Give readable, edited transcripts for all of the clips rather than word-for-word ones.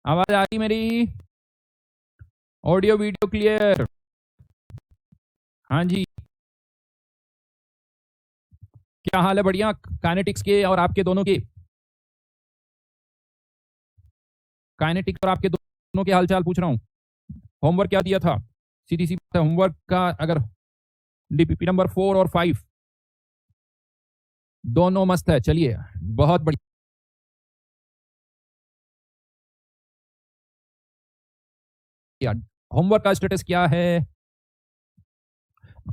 आवाज आ रही मेरी? Audio video clear? हाँ जी, क्या हाल है? बढ़िया। काइनेटिक्स के और आपके दोनों के, काइनेटिक्स और आपके दोनों के हालचाल पूछ रहा हूँ। होमवर्क क्या दिया था? सीधी सी बात है, होमवर्क का अगर डीपीपी नंबर 4 और 5 दोनों मस्त है। चलिए, बहुत बढ़िया। होमवर्क का स्टेटस क्या है?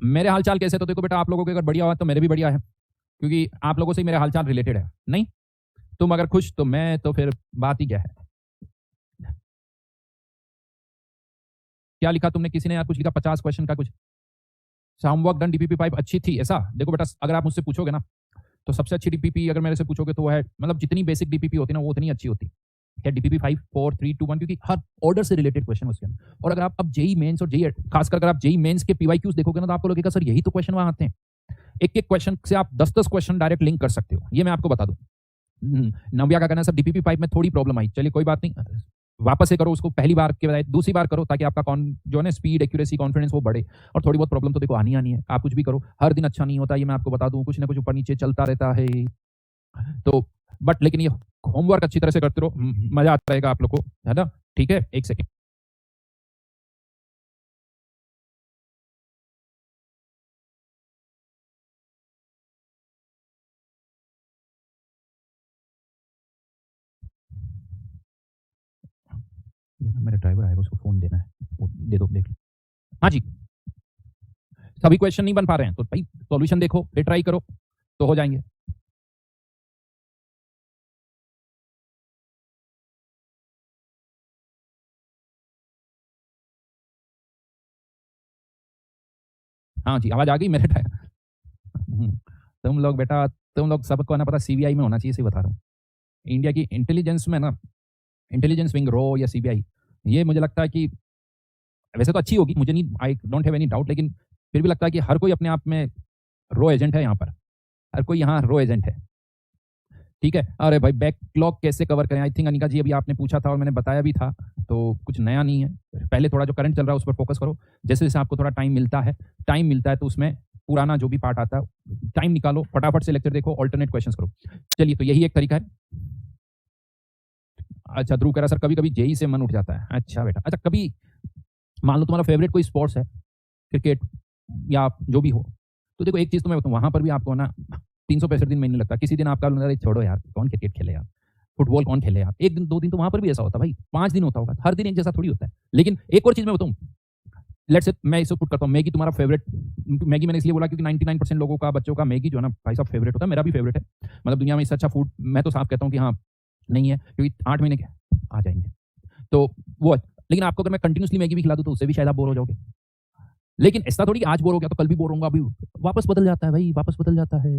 मेरे हालचाल कैसे? तो देखो बेटा, आप लोगों के अगर बढ़िया हुआ तो मेरे भी बढ़िया है, क्योंकि आप लोगों से ही मेरे हालचाल रिलेटेड है। नहीं, तुम अगर खुश तो मैं, तो फिर बात ही क्या है। क्या लिखा तुमने? किसी ने यार कुछ लिखा 50 क्वेश्चन का कुछ। होमवर्क डन डीपीपी 5 अच्छी थी ऐसा? देखो बेटा, अगर आप मुझसे पूछोगे ना, तो सबसे अच्छी डीपीपी अगर मेरे से पूछोगे तो वो है, मतलब जितनी बेसिक डीपीपी होती है ना, वो उतनी अच्छी होती है डीपीपी 5 4 3 2 1, क्योंकि हर ऑर्डर से रिलेटेड क्वेश्चन उसके अंदर। और अगर आप अब जेई मेंस और जेई, खासकर अगर आप जेई मेंस के पीवाईक्यूज देखोगे ना, तो आपको लगेगा सर यही तो क्वेश्चन वहां आते हैं। एक एक क्वेश्चन से आप 10-10 क्वेश्चन डायरेक्ट लिंक कर सकते हो, ये मैं आपको बता दूं। नव्या का कहना है सर डीपीपी 5 में थोड़ी प्रॉब्लम आई। चलिए कोई बात नहीं, वापस से करो उसको, पहली बार के बजाय दूसरी बार करो, ताकि आपका कौन जो है ना, स्पीड, एक्यूरेसी, कॉन्फिडेंस वो बढ़े। और थोड़ी बहुत प्रॉब्लम तो देखो आनी आनी है, आप कुछ भी करो, हर दिन अच्छा नहीं होता, ये मैं आपको बता दूं। कुछ ना कुछ ऊपर नीचे चलता रहता है। तो बट लेकिन ये होमवर्क अच्छी तरह से करते रहो, मजा आता रहेगा आप लोग को, है ना? ठीक है, एक सेकेंड। मेरा ड्राइवर आएगा, उसको फोन देना है, दे दो, देख लो। हाँ जी, सभी क्वेश्चन नहीं बन पा रहे हैं तो भाई सॉल्यूशन देखो, रिट्राई करो, तो हो जाएंगे। हाँ जी, आवाज आ गई मेरे हम्म, तुम लोग बेटा, तुम लोग सबको ना पता सीबीआई में होना चाहिए, इसे बता रहा हूँ। इंडिया की इंटेलिजेंस में ना, इंटेलिजेंस विंग, रो या सीबीआई, ये मुझे लगता है कि वैसे तो अच्छी होगी, मुझे नहीं, I don't have any doubt, लेकिन फिर भी लगता है कि हर कोई अपने आप में रो एजेंट है यहाँ पर। हर कोई यहाँ रो एजेंट है। ठीक है। अरे भाई, बैकलॉग कैसे कवर करें? आई थिंक अनिका जी अभी आपने पूछा था और मैंने बताया भी था, तो कुछ नया नहीं है। पहले थोड़ा जो करंट चल रहा है उस पर फोकस करो। जैसे जैसे आपको थोड़ा टाइम मिलता है तो उसमें पुराना जो भी पार्ट आता है, टाइम निकालो, फटाफट से लेक्चर देखो, ऑल्टरनेट क्वेश्चंस करो। चलिए, तो यही एक तरीका है। अच्छा, ध्रुव कह रहा सर कभी कभी जेई से मन उठ जाता है। अच्छा बेटा, अच्छा कभी मान लो तुम्हारा फेवरेट कोई स्पोर्ट्स है, क्रिकेट या जो भी हो, तो देखो एक चीज तो मैं बताऊँ, वहां पर भी आपको ना 365 दिन में नहीं लगता। किसी दिन आपका लगा, छोड़ो यार, कौन क्रिकेट खेले यार, फुटबॉल कौन खेले यार। एक दिन, दो दिन तो वहां पर भी ऐसा होता है भाई, 5 दिन होता होगा, हर दिन एक जैसा थोड़ी होता है। लेकिन एक और चीज मैं बताऊं, लेट्स से मैं इसे पुट करता हूँ, मैगी तुम्हारा फेवरेट। मैगी मैंने इसलिए बोला क्योंकि 99% लोगों का, बच्चों का मैगी जो है ना भाई साहब फेवरेट होता है, मेरा भी फेवरेट है। मतलब दुनिया में इससे अच्छा फूड मैं तो साफ कहता हूँ कि हाँ नहीं है, क्योंकि 8 महीने के आ जाएंगे तो वो। लेकिन आपको अगर मैं कंटिन्यूसली मैगी भी खिला दूँ तो उससे भी शायद आप बोर हो जाओगे। लेकिन ऐसा थोड़ी कि आज बोर हो गया तो कल भी बोर होगा, अभी वापस बदल जाता है भाई, वापस बदल जाता है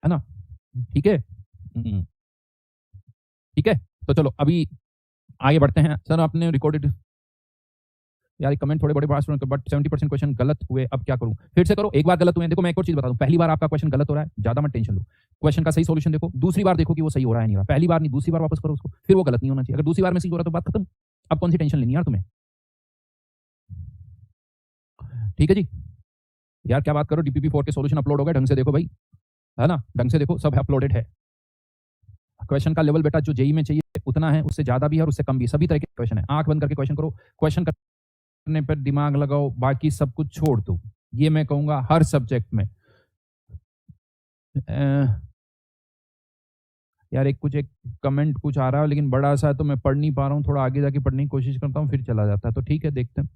ना? ठीक है। ठीक है, तो चलो अभी आगे बढ़ते हैं। सर आपने रिकॉर्डेड, यार कमेंट थोड़े बड़े बड़ा, बट 70% क्वेश्चन गलत हुए, अब क्या करूं? फिर से करो, एक बार गलत हुए। देखो मैं एक और चीज बता दूं, पहली बार आपका क्वेश्चन गलत हो रहा है, ज्यादा मत टेंशन लो। क्वेश्चन का सही सॉल्यूशन देखो, दूसरी बार देखो कि वो सही हो रहा है नहीं हो रहा। पहली बार नहीं, दूसरी बार वापस करो उसको, फिर वो गलत नहीं होना चाहिए। अगर दूसरी बार में सही हो रहा तो बात खत्म। अब कौन सी टेंशन लेनी यार तुम्हें? ठीक है जी। यार क्या बात करो, डीपीपी 4 के सॉल्यूशन अपलोड हो गए, ढंग से देखो भाई, है ना? ढंग से देखो, सब अपलोडेड है। क्वेश्चन का लेवल बेटा जो जेई में चाहिए उतना है, उससे ज्यादा भी है और उससे कम भी, सभी तरह के क्वेश्चन है। आंख बंद करके क्वेश्चन करो, क्वेश्चन करने पर दिमाग लगाओ, बाकी सब कुछ छोड़ दो। ये मैं कहूंगा हर सब्जेक्ट में। यार एक कमेंट कुछ आ रहा है, लेकिन बड़ा सा है तो मैं पढ़ नहीं पा रहा हूँ, थोड़ा आगे जाके पढ़ने की कोशिश करता हूँ, फिर चला जाता है, तो ठीक है, देखते हैं।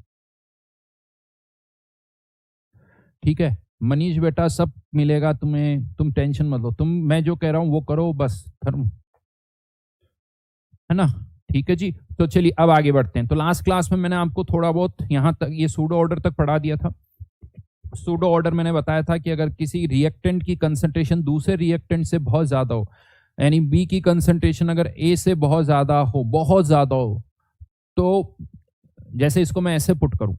ठीक है मनीष बेटा, सब मिलेगा तुम्हें, तुम टेंशन मत लो, तुम मैं जो कह रहा हूँ वो करो बस, धर्म, है ना? ठीक है जी। तो चलिए अब आगे बढ़ते हैं। तो लास्ट क्लास में मैंने आपको थोड़ा बहुत यहाँ तक, ये सूडो ऑर्डर तक पढ़ा दिया था। सूडो ऑर्डर मैंने बताया था कि अगर किसी रिएक्टेंट की कंसंट्रेशन दूसरे रिएक्टेंट से बहुत ज्यादा हो, यानी बी की कंसंट्रेशन अगर ए से बहुत ज्यादा हो, बहुत ज्यादा हो, तो जैसे इसको मैं ऐसे पुट करूं,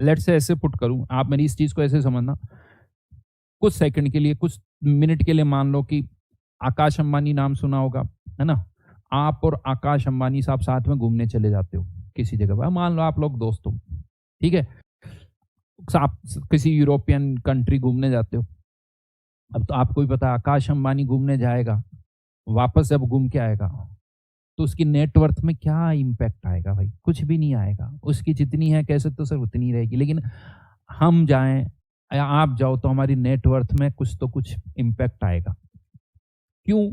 लेट से ऐसे पुट करूं, आप मेरी इस चीज को ऐसे समझना। कुछ सेकंड के लिए, कुछ मिनट के लिए मान लो कि आकाश अंबानी नाम सुना होगा, है ना? आप और आकाश अंबानी साहब साथ में घूमने चले जाते हो किसी जगह पर, मान लो आप लोग दोस्त हो, ठीक है, आप किसी यूरोपियन कंट्री घूमने जाते हो। अब तो आपको भी पता है आकाश अंबानी घूमने जाएगा, वापस जब घूम के आएगा तो उसकी नेटवर्थ में क्या इम्पैक्ट आएगा भाई? कुछ भी नहीं आएगा। उसकी जितनी है कैसे तो सर उतनी रहेगी, लेकिन हम जाएं या आप जाओ तो हमारी नेटवर्थ में कुछ तो कुछ इम्पैक्ट आएगा। क्यों?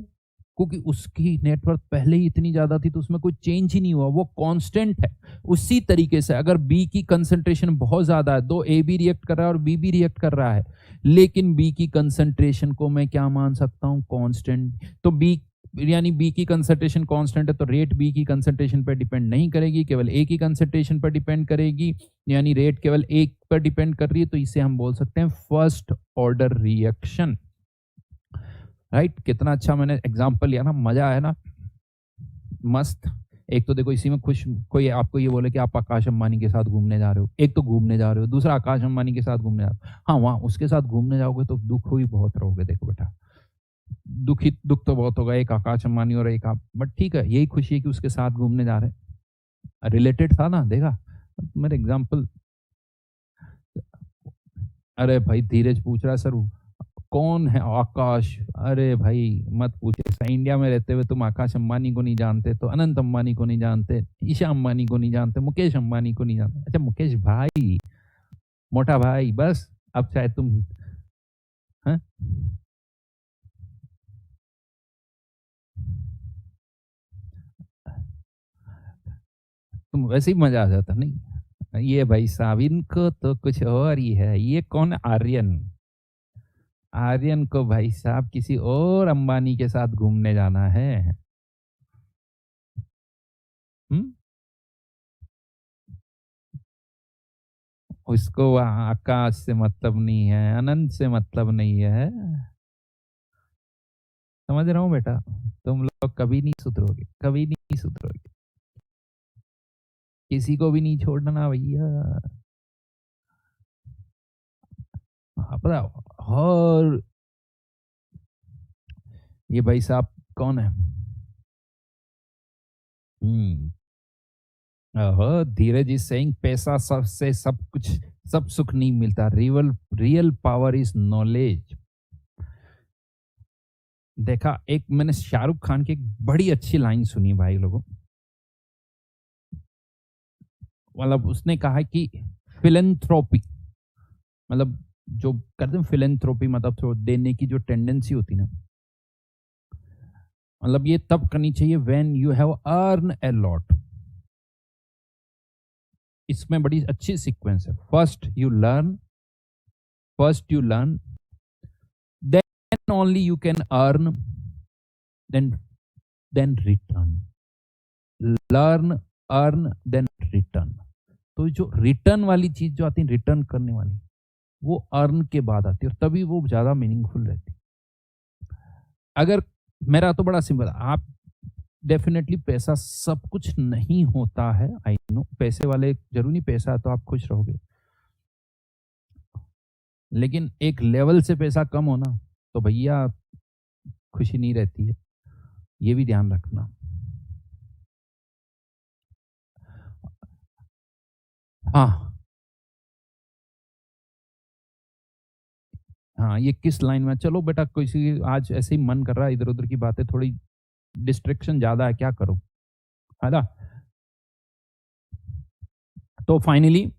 क्योंकि उसकी नेटवर्थ पहले ही इतनी ज्यादा थी तो उसमें कोई चेंज ही नहीं हुआ, वो कांस्टेंट है। उसी तरीके से अगर बी की कंसंट्रेशन बहुत ज्यादा है, दो ए भी रिएक्ट कर रहा है और बी भी रिएक्ट कर रहा है, लेकिन बी की कंसंट्रेशन को मैं क्या मान सकता हूं? कांस्टेंट। तो बी यानी बी की कंसंट्रेशन कांस्टेंट है तो रेट बी की कंसंट्रेशन पर डिपेंड नहीं करेगी, केवल ए की कंसंट्रेशन पर डिपेंड करेगी, यानी रेट केवल एक पर डिपेंड कर रही है। तो इसे हम बोल सकते हैं फर्स्ट ऑर्डर रिएक्शन। राइट? कितना अच्छा मैंने एग्जांपल लिया ना, मजा आया ना, मस्त। एक तो देखो इसी में खुश, कोई आपको ये बोले कि आप आकाश अंबानी के साथ घूमने जा रहे हो, एक तो घूमने जा रहे हो, दूसरा आकाश अंबानी के साथ घूमने जा रहे हो। हाँ, वहां उसके साथ घूमने जाओगे तो दुख भी बहुत रहोगे। देखो बेटा, दुख तो बहुत होगा, एक आकाश अंबानी और एक आप, बट ठीक है, यही खुशी है कि उसके साथ घूमने जा रहे हैं। रिलेटेड था ना, देखा मेरे एग्जाम्पल। अरे भाई धीरज पूछ रहा है सर कौन है आकाश? अरे भाई मत पूछे, इंडिया में रहते हुए तुम आकाश अंबानी को नहीं जानते, तो अनंत अंबानी को नहीं जानते, ईशा अंबानी को नहीं जानते, मुकेश अंबानी को नहीं जानते। अच्छा मुकेश भाई, मोटा भाई, बस अब चाहे तुम, हाँ? तुम वैसे ही मजा आ जाता नहीं? ये भाई साहब इनको तो कुछ और ही है। ये कौन? आर्यन। आर्यन को भाई साहब किसी और अंबानी के साथ घूमने जाना है। हम्म? उसको वहाँ आकाश से मतलब नहीं है, अनंत से मतलब नहीं है। समझ रहा हूँ बेटा, तुम लोग कभी नहीं सुधरोगे, कभी नहीं सुधरोगे, किसी को भी नहीं छोड़ना भैया। हाँ, पता। और ये भाई साहब कौन है? हम्म। ओहो, धीरज इज सेइंग पैसा सबसे सब कुछ, सब सुख नहीं मिलता, real real power is knowledge. देखा, एक मैंने शाहरुख खान की एक बड़ी अच्छी लाइन सुनी भाई लोगों, मतलब उसने कहा कि फिलेंथ्रोपी, मतलब जो करते हैं फिलेंथ्रोपी, मतलब थोड़ा देने की जो टेंडेंसी होती है ना, मतलब ये तब करनी चाहिए when you have earn a lot. इसमें बड़ी अच्छी सीक्वेंस है। First you learn, then only you can earn, then then return. Learn, earn, then return. तो जो रिटर्न वाली चीज जो आती है, रिटर्न करने वाली, वो अर्न के बाद आती है और तभी वो ज्यादा मीनिंगफुल रहती है। अगर मेरा तो बड़ा सिंपल, आप डेफिनेटली पैसा सब कुछ नहीं होता है, आई नो, पैसे वाले जरूरी नहीं पैसा है तो आप खुश रहोगे, लेकिन एक लेवल से पैसा कम होना तो भैया खुशी नहीं रहती है, ये भी ध्यान रखना। हाँ, हाँ, ये किस लाइन में? चलो बेटा, किसी आज ऐसे ही मन कर रहा है, इधर उधर की बातें, थोड़ी डिस्ट्रैक्शन ज्यादा है, क्या करो, है ना? तो फाइनली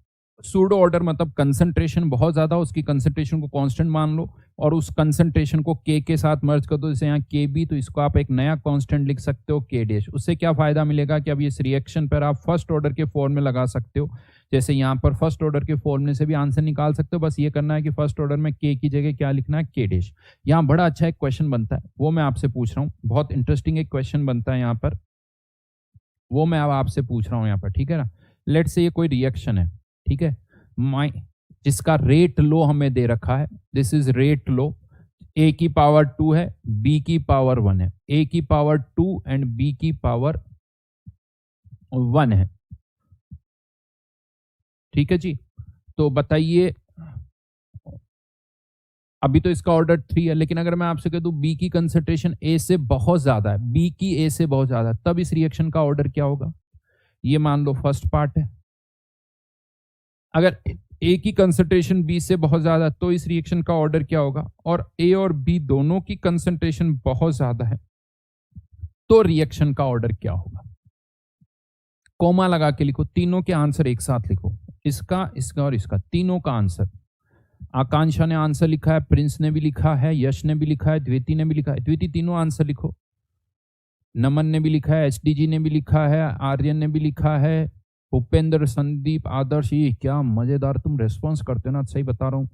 सूडो ऑर्डर मतलब कंसंट्रेशन बहुत ज्यादा, उसकी कंसंट्रेशन को कांस्टेंट मान लो और उस कंसंट्रेशन को के साथ मर्ज कर दो, जैसे यहाँ के बी, तो इसको आप एक नया कांस्टेंट लिख सकते हो के डैश। उससे क्या फायदा मिलेगा कि अब इस रिएक्शन पर आप फर्स्ट ऑर्डर के फॉर्मूले लगा सकते हो, जैसे यहाँ पर फर्स्ट ऑर्डर के फॉर्मूले से भी आंसर निकाल सकते हो। बस ये करना है कि फर्स्ट ऑर्डर में के की जगह क्या लिखना है? के डैश। यहाँ बड़ा अच्छा एक क्वेश्चन बनता है, वो मैं आपसे पूछ रहा हूँ, बहुत इंटरेस्टिंग एक क्वेश्चन बनता है यहाँ पर, वो मैं अब आपसे पूछ रहा हूँ यहाँ पर, ठीक है ना? लेट से ये कोई रिएक्शन है, ठीक है, माई, जिसका रेट लो हमें दे रखा है, दिस इज रेट लो, ए की पावर 2 है, बी की पावर 1 है, ए की पावर 2 एंड बी की पावर 1 है, ठीक है जी। तो बताइए, अभी तो इसका ऑर्डर 3 है, लेकिन अगर मैं आपसे कह दूं बी की कंसंट्रेशन ए से बहुत ज्यादा है, बी की ए से बहुत ज्यादा है, तब इस रिएक्शन का ऑर्डर क्या होगा? ये मान लो फर्स्ट पार्ट है। अगर ए की कंसंट्रेशन बी से बहुत ज्यादा, तो इस रिएक्शन का ऑर्डर क्या होगा? और ए और बी दोनों की कंसंट्रेशन बहुत ज्यादा है, तो रिएक्शन का ऑर्डर क्या होगा? कोमा लगा के लिखो, तीनों के आंसर एक साथ लिखो, इसका, इसका और इसका, तीनों का आंसर। आकांक्षा ने आंसर लिखा है, प्रिंस ने भी लिखा है, यश ने भी लिखा है, द्विति ने भी लिखा है। द्विति तीनों आंसर लिखो। नमन ने भी लिखा है, एसडीजी ने भी लिखा है, आर्यन ने भी लिखा है, भूपेंद्र, संदीप, आदर्श। ये क्या मजेदार तुम रेस्पॉन्स करते हो ना, सही बता रहा हूँ।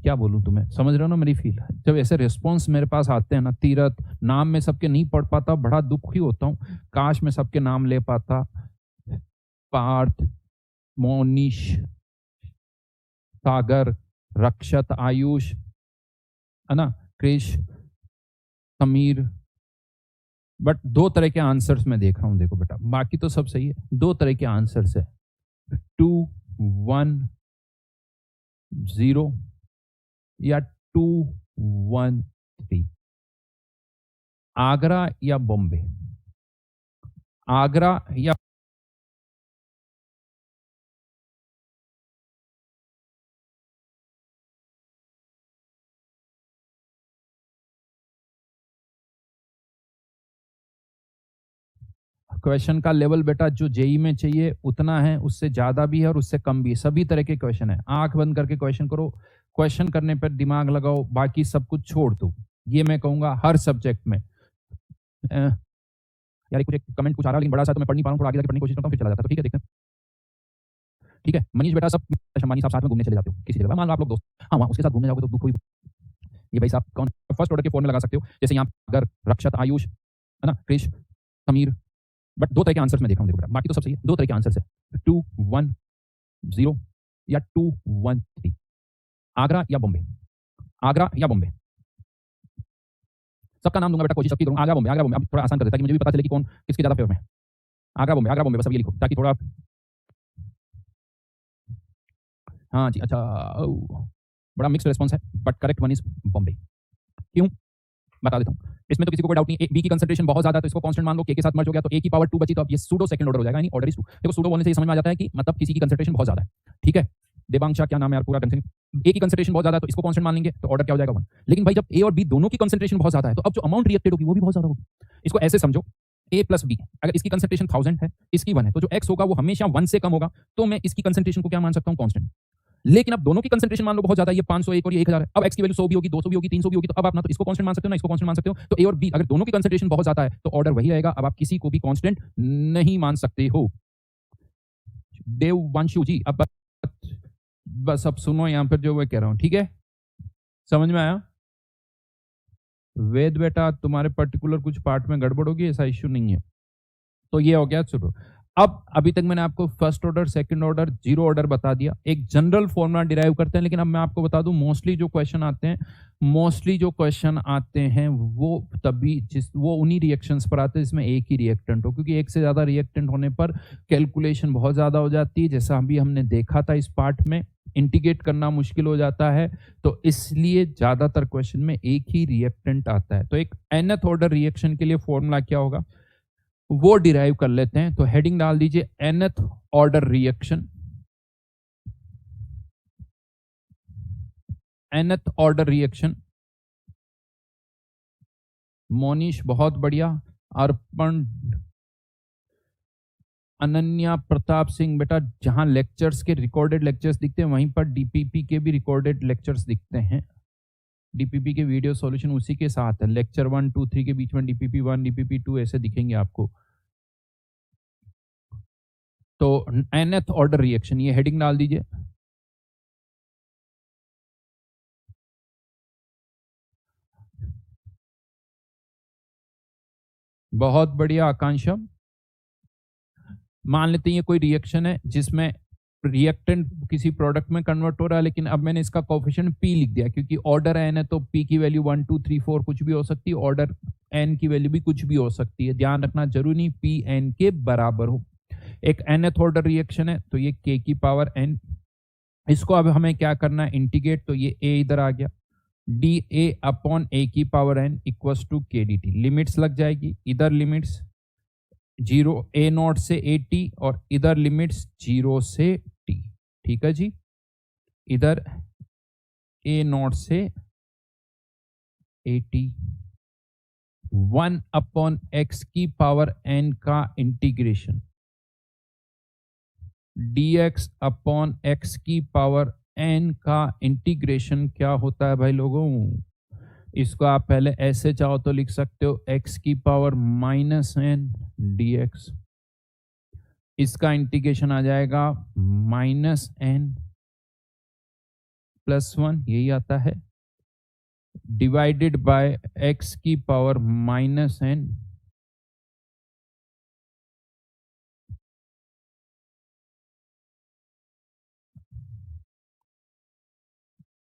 क्या बोलूं तुम्हें, समझ रहे हो ना मेरी फील? जब ऐसे रेस्पॉन्स मेरे पास आते हैं ना, तीरथ, नाम में सबके नहीं पढ़ पाता, बड़ा दुखी होता हूँ। काश मैं सबके नाम ले पाता। पार्थ, मोनिश, सागर, रक्षत, आयुष, है ना, क्रिश, समीर। बट दो तरह के आंसर्स मैं देख रहा हूं, देखो बेटा, बाकी तो सब सही है, दो तरह के आंसर्स है, 2 1 0 या 2 1 3। आगरा या बॉम्बे? आगरा या क्वेश्चन का लेवल बेटा जो जेई में चाहिए उतना है, उससे ज्यादा भी है और उससे कम भी है, सभी तरह के क्वेश्चन है। आंख बंद करके क्वेश्चन करो, क्वेश्चन करने पर दिमाग लगाओ, बाकी सब कुछ छोड़ दो। ये मैं कहूंगा हर सब्जेक्ट में। यार कुछ एक कमेंट कुछ आ रहा है, लेकिन बड़ा सा तो मैं पढ़ नहीं पा रहा हूं, थोड़ा आगे जाके पढ़ने की कोशिश करता हूं, फिर चला जाता है। तो ठीक है, देखते हैं। ठीक है मनीष बेटा, सब अंबानी साहब साथ में घूमने चले जाते हो किसी जगह, मान लो आप लोग दोस्त, हाँ वहाँ उसके साथ घूमने जाओगे तो दुख हुई। ये भाई साहब कौन फर्स्ट ऑर्डर के फॉर्म में लगा सकते हो, जैसे यहाँ अगर रक्षत, आयुष, है ना, क्रिश, समीर। बट दो तरह के आंसर्स मैं देख रहा हूँ, देखो बेटा, बाकी तो सब सही है, दो तरह के आंसर्स है, 2 1 0 या 2 1 3। आगरा या बॉम्बे? आगरा या बॉम्बे? सबका नाम दूंगा बेटा, कोशिश सबकी करूंगा। आगरा बॉम्बे, आगरा बॉम्बे। अब थोड़ा आसान कर देता कि मुझे भी पता चले कि कौन किसके ज्यादा फेवर में है। आगरा बॉम्बे, आगरा बॉम्बे, बस अब ये लिखो ताकि थोड़ा। हाँ जी, अच्छा। बड़ा मिक्स रेस्पॉन्स है, but correct one is Bombay. क्यों, बता देता हूँ। इसमें तो किसी को कोई डाउट नहीं, बी की कंसंट्रेशन बहुत ज्यादा है, तो इसको कांस्टेंट मान लो, के साथ मर्ज हो गया तो ए की पावर 2 बची, तो अब ये सूडो सेकंड ऑर्डर हो जाएगा, यानी ऑर्डर इज 2। देखो सूडो बोलने से ये समझ में आ जाता है कि मतलब किसी की कंसंट्रेशन बहुत ज्यादा है। ठीक है, देवांशा क्या नाम है यार पूरा, ए की कंसंट्रेशन बहुत ज्यादा है तो इसको कांस्टेंट मान लेंगे, तो ऑर्डर क्या हो जाएगा 1। लेकिन भाई जब ए और बी दोनों की कंसंट्रेशन बहुत ज्यादा है, तो अब जो अमाउंट रिएक्टेड होगी वो भी बहुत ज्यादा होगी। इसको ऐसे समझो, ए प्लस बी, अगर इसकी कंसंट्रेशन 1000 है, इसकी 1 है, तो जो एक्स होगा वो हमेशा 1 से कम होगा, तो मैं इसकी कंसंट्रेशन को क्या मान सकता हूँ, कांस्टेंट। लेकिन अब दोनों की कंसंट्रेशन मान लो बहुत ज्यादा है, ये 501 और ये 1000 है, अब एक्स की वैल्यू 100 भी होगी, 200 भी होगी, 300 भी होगी, तो अब आप ना तो इसको कांस्टेंट मान सकते हो ना इसको कांस्टेंट मान सकते हो। तो ए और बी अगर दोनों की कंसंट्रेशन बहुत ज्यादा है तो ऑर्डर वही रहेगा, अब आप किसी को भी कांस्टेंट नहीं मान सकते हो। देववंशु जी अब बस अब सुनो यहां पर जो मैं कह रहा हूं, ठीक है, समझ में आया? वेद बेटा तुम्हारे पर्टिकुलर कुछ पार्ट में गड़बड़ होगी, ऐसा इश्यू नहीं है। तो ये हो गया, चलो। अब अभी तक मैंने आपको first order, second order, zero order बता दिया, एक जनरल फॉर्मूला डिराइव करते हैं। लेकिन अब मैं आपको बता दूं, मोस्टली जो क्वेश्चन आते हैं वो तभी वो उन्हीं रिएक्शंस पर आते हैं जिसमें एक ही रिएक्टेंट हो, क्योंकि एक से ज्यादा रिएक्टेंट होने पर कैलकुलेशन बहुत ज्यादा हो जाती है, जैसा अभी हमने देखा था इस पार्ट में, इंटीग्रेट करना मुश्किल हो जाता है, तो इसलिए ज्यादातर क्वेश्चन में एक ही रिएक्टेंट आता है। तो एक nth ऑर्डर रिएक्शन के लिए फॉर्मूला क्या होगा वो डिराइव कर लेते हैं। तो हेडिंग डाल दीजिए nth order reaction, nth order reaction. Monish बहुत बढ़िया, अर्पण, अनन्या, प्रताप सिंह बेटा, जहां लेक्चर्स के रिकॉर्डेड लेक्चर्स दिखते हैं वहीं पर डीपीपी के भी रिकॉर्डेड लेक्चर्स दिखते हैं। डीपीपी के वीडियो सॉल्यूशन उसी के साथ है, लेक्चर 1 2 3 के बीच में डीपीपी 1 डीपीपी 2 ऐसे दिखेंगे आपको। तो nth ऑर्डर रिएक्शन, ये हेडिंग डाल दीजिए। बहुत बढ़िया आकांक्षा। मान लेते हैं ये कोई रिएक्शन है जिसमें रिएक्टेंट किसी प्रोडक्ट में कन्वर्ट हो रहा है, लेकिन अब मैंने इसका कोफिशिएंट पी लिख दिया, क्योंकि ऑर्डर एन है तो पी की वैल्यू 1 2 3 4 कुछ भी हो सकती है, ऑर्डर एन की वैल्यू भी कुछ भी हो सकती है, ध्यान रखना जरूरी नहीं पी एन के बराबर हो। एक nth ऑर्डर रिएक्शन है तो ये k की पावर n, इसको अब हमें क्या करना है, इंटीग्रेट, तो ये a इधर आ गया, डी ए अपॉन ए की पावर एन इक्वस टू के डी टी। लिमिट्स लग जाएगी, इधर लिमिट्स 0 ए नॉट से ए टी और इधर लिमिट्स 0 से टी। ठीक है जी, इधर ए नॉट से ए टी। 1 अपॉन एक्स की पावर एन का इंटीग्रेशन dx अपॉन एक्स की पावर n का इंटीग्रेशन क्या होता है भाई लोगों? इसको आप पहले ऐसे चाहो तो लिख सकते हो x की पावर माइनस एन dx। इसका इंटीग्रेशन आ जाएगा माइनस एन प्लस 1, यही आता है, डिवाइडेड बाय x की पावर माइनस एन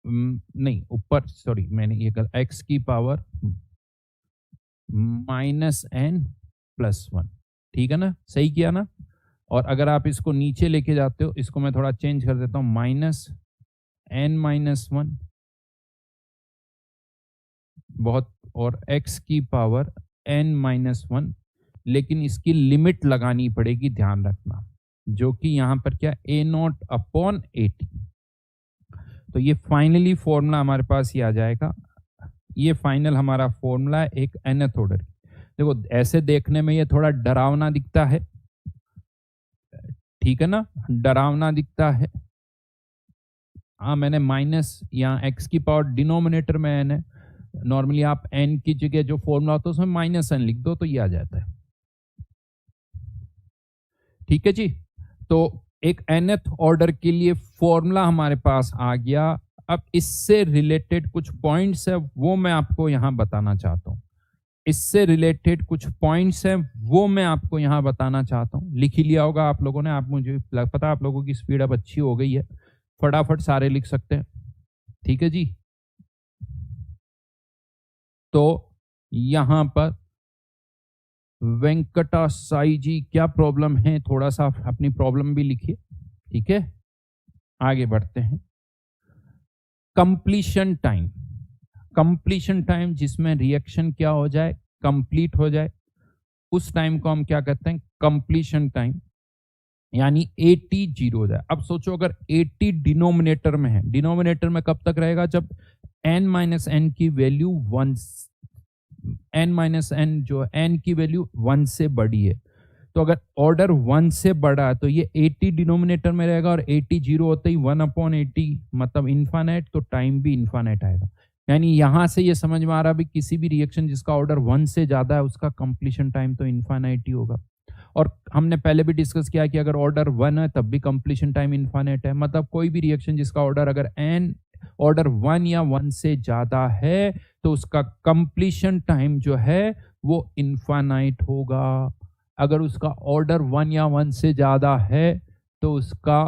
नहीं ऊपर, सॉरी मैंने ये कर x की पावर माइनस एन प्लस 1। ठीक है ना, सही किया ना। और अगर आप इसको नीचे लेके जाते हो, इसको मैं थोड़ा चेंज कर देता हूं, माइनस एन माइनस 1 बहुत, और x की पावर n माइनस 1, लेकिन इसकी लिमिट लगानी पड़ेगी, ध्यान रखना, जो कि यहां पर क्या, ए नॉट अपॉन ए टी। तो ये फाइनली फॉर्मूला हमारे पास ही आ जाएगा। ये फाइनल हमारा फॉर्मूला है एक nth ऑर्डर। देखो ऐसे देखने में ये थोड़ा डरावना दिखता है, ठीक है ना, डरावना दिखता है। हाँ, मैंने माइनस यहाँ x की पावर डिनोमिनेटर में n है, नॉर्मली आप n की जगह जो फॉर्मूला होता है उसमें माइनस n लिख दो तो ये आ जाता है। ठीक है जी, तो एक nth ऑर्डर के लिए फॉर्मूला हमारे पास आ गया। अब इससे रिलेटेड कुछ पॉइंट्स है वो मैं आपको यहां बताना चाहता हूं। इससे रिलेटेड कुछ पॉइंट्स हैं वो मैं आपको यहां बताना चाहता हूं। लिख ही लिया होगा आप लोगों ने, आप मुझे पता है आप लोगों की स्पीड अब अच्छी हो गई है, फटाफट सारे लिख सकते हैं। ठीक है जी, तो यहां पर वेंकटा साई जी क्या प्रॉब्लम है, थोड़ा सा अपनी प्रॉब्लम भी लिखिए। ठीक है, आगे बढ़ते हैं। कंप्लीशन टाइम, कंप्लीशन टाइम जिसमें रिएक्शन क्या हो जाए, कंप्लीट हो जाए, उस टाइम को हम क्या कहते हैं, कंप्लीशन टाइम, यानी 80 जीरो हो जाए। अब सोचो अगर 80 डिनोमिनेटर में है, डिनोमिनेटर में कब तक रहेगा, जब n माइनस एन की वैल्यू 1, n माइनस एन जो n की वैल्यू 1 से बड़ी है। तो अगर ऑर्डर 1 से बड़ा तो ये 80 डिनोमिनेटर में रहेगा, और 80 जीरो होते ही 1 अपॉन 80 मतलब इन्फानाइट, तो टाइम भी इन्फानाइट आएगा। यानी यहां से ये समझ में आ रहा भी किसी भी रिएक्शन जिसका ऑर्डर 1 से ज्यादा है उसका कंप्लीशन टाइम तो इन्फानाइट ही होगा। और हमने पहले भी डिस्कस किया कि अगर ऑर्डर 1 है तब भी कंप्लीशन टाइम इन्फानाइट है। मतलब कोई भी रिएक्शन जिसका ऑर्डर अगर n ऑर्डर 1 या 1 से ज्यादा है तो उसका कंप्लीशन टाइम जो है वो इन्फानाइट होगा। अगर उसका ऑर्डर 1 या 1 से ज्यादा है तो उसका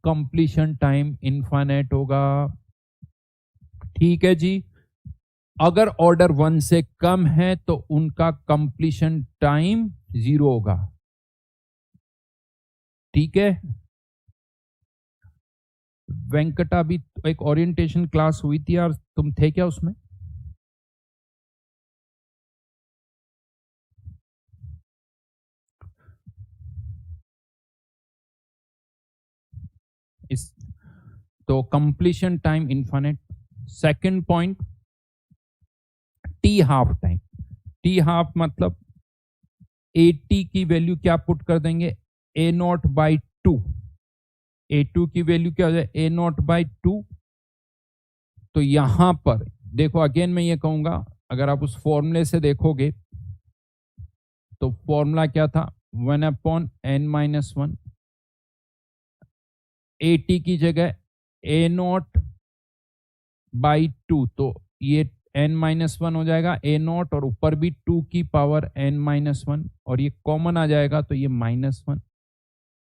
कंप्लीशन टाइम इन्फानाइट होगा। ठीक है जी, अगर ऑर्डर 1 से कम है तो उनका कंप्लीशन टाइम 0 होगा। ठीक है, वेंकटा भी एक ओरिएंटेशन क्लास हुई थी यार, तुम थे क्या उसमें? इस तो completion time इन्फानेट। Second point, T half time. T half मतलब 80 की वैल्यू क्या पुट कर देंगे, ए नॉट बाई 2। ए टू की वैल्यू क्या हो जाए, ए नॉट बाई 2। तो यहां पर देखो, अगेन मैं ये कहूंगा, अगर आप उस फॉर्मूले से देखोगे तो फॉर्मूला क्या था, 1 अपॉन एन माइनस 1, 80 की जगह ए नॉट बाई 2, तो ये एन माइनस 1 हो जाएगा, ए नॉट और ऊपर भी 2 की पावर एन माइनस 1, और ये कॉमन आ जाएगा तो ये -1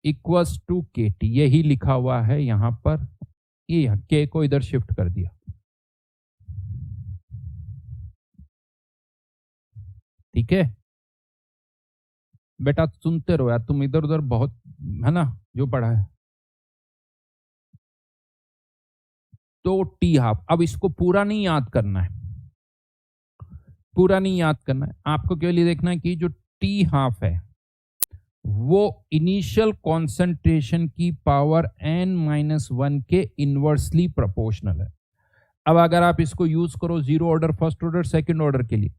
इक्वल्स टू के टी। यही लिखा हुआ है यहां पर, ये के को इधर शिफ्ट कर दिया। ठीक है बेटा, सुनते रहो यार, तुम इधर उधर बहुत है ना जो पढ़ा है। तो टी हाफ। अब इसको पूरा नहीं याद करना है, पूरा नहीं याद करना है, आपको केवल ये देखना है कि जो टी हाफ है वो इनिशियल कॉन्सेंट्रेशन की पावर n-1 के इनवर्सली प्रोपोर्शनल है। अब अगर आप इसको यूज करो zero order, first order, second order के लिए,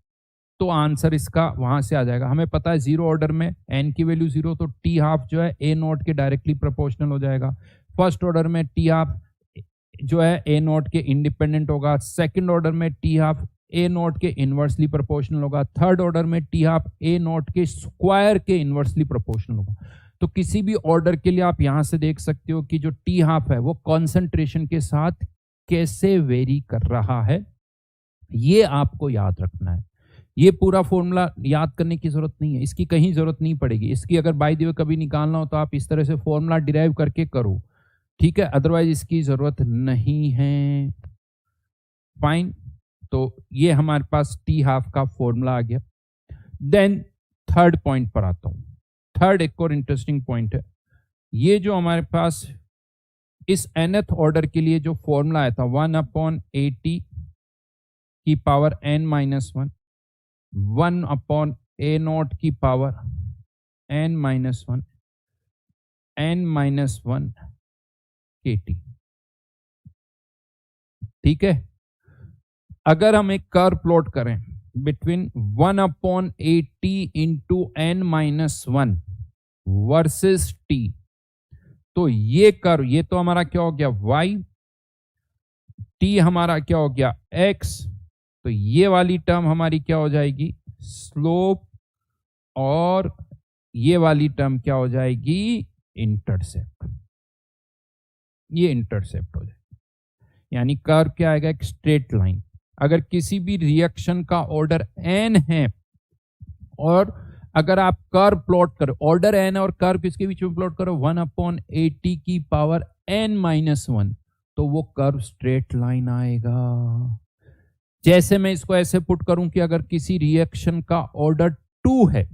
तो आंसर इसका वहां से आ जाएगा। हमें पता है जीरो ऑर्डर में n की वैल्यू जीरो, तो टी हाफ जो है ए नॉट के डायरेक्टली प्रोपोर्शनल हो जाएगा। फर्स्ट ऑर्डर में टी हाफ जो है ए नॉट के इंडिपेंडेंट होगा। सेकंड ऑर्डर में टी हाफ ए नॉट के इनवर्सली प्रोपोर्शनल होगा। थर्ड ऑर्डर में टी हाफ ए नॉट के स्क्वायर के इनवर्सली प्रोपोर्शनल होगा। तो किसी भी ऑर्डर के लिए आप यहां से देख सकते हो कि जो टी हाफ है वो कॉन्सेंट्रेशन के साथ कैसे वेरी कर रहा है, ये आपको याद रखना है। ये पूरा फॉर्मूला याद करने की जरूरत नहीं है, इसकी कहीं जरूरत नहीं पड़ेगी। इसकी अगर बाय द वे कभी निकालना हो तो आप इस तरह से फॉर्मूला डिराइव करके करो, ठीक है, अदरवाइज इसकी जरूरत नहीं है। फाइन, तो ये हमारे पास टी हाफ का फॉर्मूला आ गया। देन थर्ड पॉइंट पर आता हूं। थर्ड एक और इंटरेस्टिंग पॉइंट है, ये जो हमारे पास इस nth ऑर्डर के लिए जो फॉर्मूला आया था 1/80 की पावर n-1, 1/a नॉट की पावर n-1, n-1 kT, ठीक है। अगर हम एक कर्व प्लॉट करें between 1/80 into n-1 versus t, तो ये कर्व, ये तो हमारा क्या हो गया y, t हमारा क्या हो गया x, तो ये वाली टर्म हमारी क्या हो जाएगी स्लोप, और ये वाली टर्म क्या हो जाएगी इंटरसेप्ट। ये इंटरसेप्ट हो जाएगी, यानी कर्व क्या आएगा एक स्ट्रेट लाइन। अगर किसी भी रिएक्शन का ऑर्डर n है और अगर आप कर्व प्लॉट करो, ऑर्डर n और कर्व किसके बीच में प्लॉट करो 1/80 की पावर n-1, तो वो कर्व स्ट्रेट लाइन आएगा। जैसे मैं इसको ऐसे पुट करूं कि अगर किसी रिएक्शन का ऑर्डर 2 है,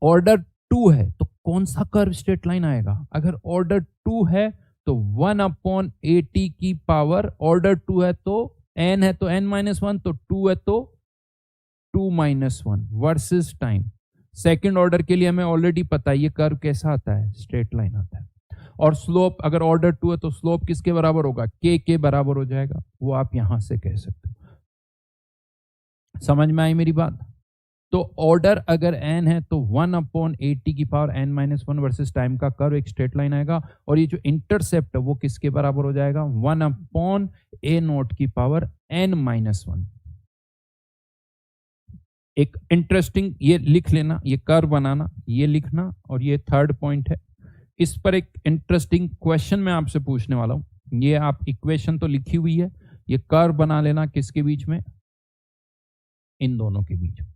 ऑर्डर 2 है तो कौन सा कर्व स्ट्रेट लाइन आएगा? अगर ऑर्डर 2 है तो 1/80 की पावर, ऑर्डर 2 है तो n है तो n-1, तो 2 है तो 2-1 वर्सेस टाइम। सेकंड ऑर्डर के लिए हमें ऑलरेडी पता है ये कर्व कैसा आता है, स्ट्रेट लाइन आता है। और स्लोप अगर ऑर्डर 2 है तो स्लोप किसके बराबर होगा, k के बराबर हो जाएगा, वो आप यहां से कह सकते हो। समझ में आई मेरी बात? तो ऑर्डर अगर n है तो 1/80 की पावर n-1 वर्सेस टाइम का कर्व एक स्ट्रेट लाइन आएगा, और ये जो इंटरसेप्ट है वो किसके बराबर हो जाएगा 1/a0 की पावर n-1। एक इंटरेस्टिंग, ये लिख लेना, ये कर्व बनाना, ये लिखना, और ये थर्ड पॉइंट है। इस पर एक इंटरेस्टिंग क्वेश्चन मैं आपसे पूछने वाला हूं। ये आप इक्वेशन तो लिखी हुई है, ये कर्व बना लेना किसके बीच में, इन दोनों के बीच में।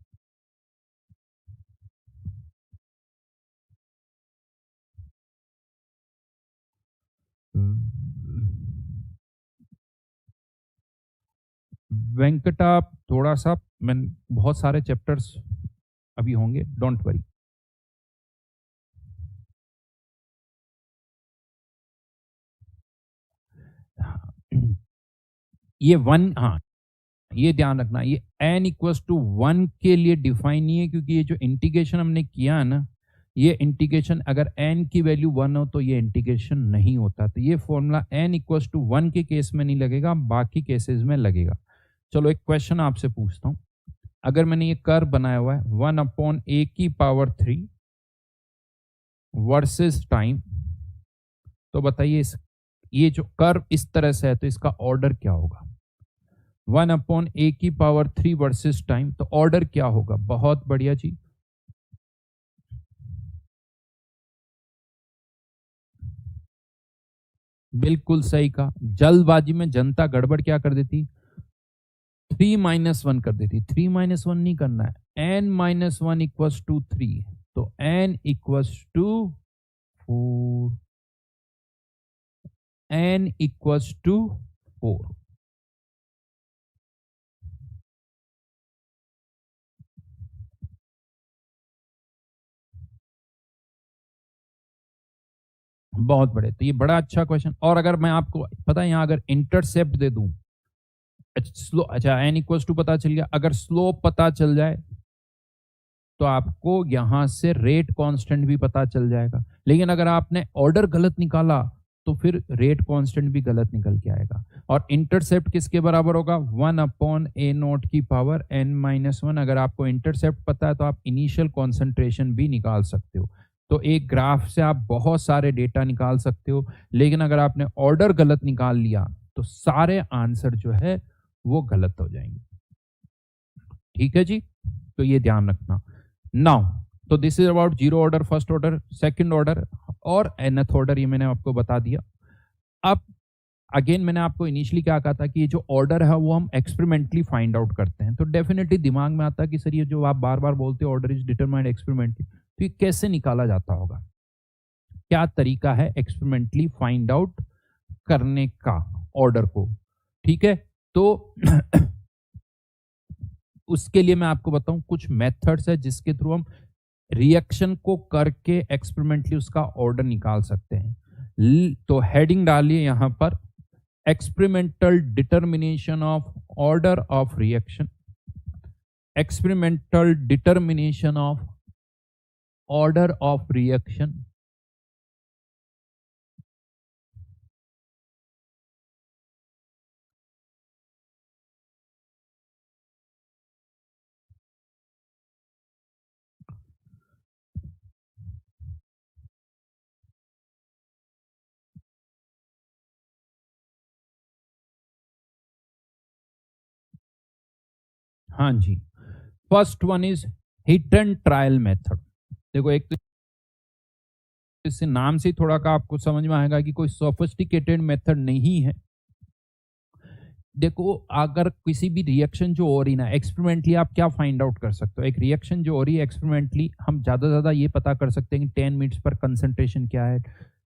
वेंकटा, थोड़ा सा मैं, बहुत सारे चैप्टर्स अभी होंगे, डोंट वरी। ये वन, हाँ ये ध्यान रखना, ये n इक्वल्स टू 1 के लिए डिफाइन नहीं है, क्योंकि ये जो इंटीग्रेशन हमने किया है ना, ये इंटीग्रेशन अगर n की वैल्यू 1 हो तो ये इंटीग्रेशन नहीं होता। तो ये फॉर्मूला n इक्वल्स टू 1 के केस में नहीं लगेगा, बाकी केसेस में लगेगा। चलो एक क्वेश्चन आपसे पूछता हूं। अगर मैंने ये कर्व बनाया हुआ है 1/a की पावर 3 वर्सेस टाइम, तो बताइए ये जो कर्व इस तरह से है तो इसका ऑर्डर क्या होगा? 1/a की पावर 3 वर्सेस टाइम, तो ऑर्डर क्या होगा? बहुत बढ़िया जी, बिल्कुल सही कहा। जल्दबाजी में जनता गड़बड़ क्या कर देती, 3-1 कर देती। 3-1 नहीं करना है, n-1 इक्वल्स टू 3, तो n equals to 4, n equals to 4। बहुत बड़े। तो ये बड़ा अच्छा क्वेश्चन। और अगर मैं आपको पता है यहाँ अगर इंटरसेप्ट दे दूं, स्लो, अच्छा एन इक्वल्स टू पता चल गया, अगर स्लोप पता चल जाए तो आपको यहां से रेट कांस्टेंट भी पता चल जाएगा। लेकिन अगर आपने ऑर्डर गलत निकाला तो फिर रेट कांस्टेंट भी गलत निकल के आएगा। और इंटरसेप्ट किसके बराबर होगा? 1/a0 की पावर n-1। अगर आपको इंटरसेप्ट पता है तो आप इनिशियल कॉन्सेंट्रेशन भी निकाल सकते हो। तो एक ग्राफ से आप बहुत सारे डेटा निकाल सकते हो, लेकिन अगर आपने ऑर्डर गलत निकाल लिया तो सारे आंसर जो है वो गलत हो जाएंगे। ठीक है जी, तो ये ध्यान रखना। नाउ तो this is about zero order, first order, second order और nth ऑर्डर, ये मैंने आपको बता दिया। अब अगेन मैंने आपको इनिशियली क्या कहा था कि ये जो ऑर्डर है वो हम एक्सपेरिमेंटली फाइंड आउट करते हैं। तो डेफिनेटली दिमाग में आता है कि सर ये जो आप बार बार बोलते हो ऑर्डर इज डिटरमाइंड एक्सपेरिमेंटली, तो ये कैसे निकाला जाता होगा, क्या तरीका है एक्सपेरिमेंटली फाइंड आउट करने का ऑर्डर को। ठीक है, तो उसके लिए मैं आपको बताऊं कुछ मेथड्स है जिसके थ्रू हम रिएक्शन को करके एक्सपेरिमेंटली उसका ऑर्डर निकाल सकते हैं। तो हेडिंग डालिए यहां पर, experimental determination of order of reaction, experimental determination of order of reaction. हाँ जी, first one is hit and trial method. देखो एक तो इससे नाम से थोड़ा का आपको समझ में आएगा कि कोई सोफिस्टिकेटेड मेथड नहीं है। देखो अगर किसी भी रिएक्शन जो हो रही ना एक्सपेरिमेंटली, आप क्या फाइंड आउट कर सकते हो, एक रिएक्शन जो हो रही है एक्सपेरिमेंटली हम ज्यादा से ज्यादा ये पता कर सकते हैं कि 10 मिनट्स पर कंसंट्रेशन क्या है।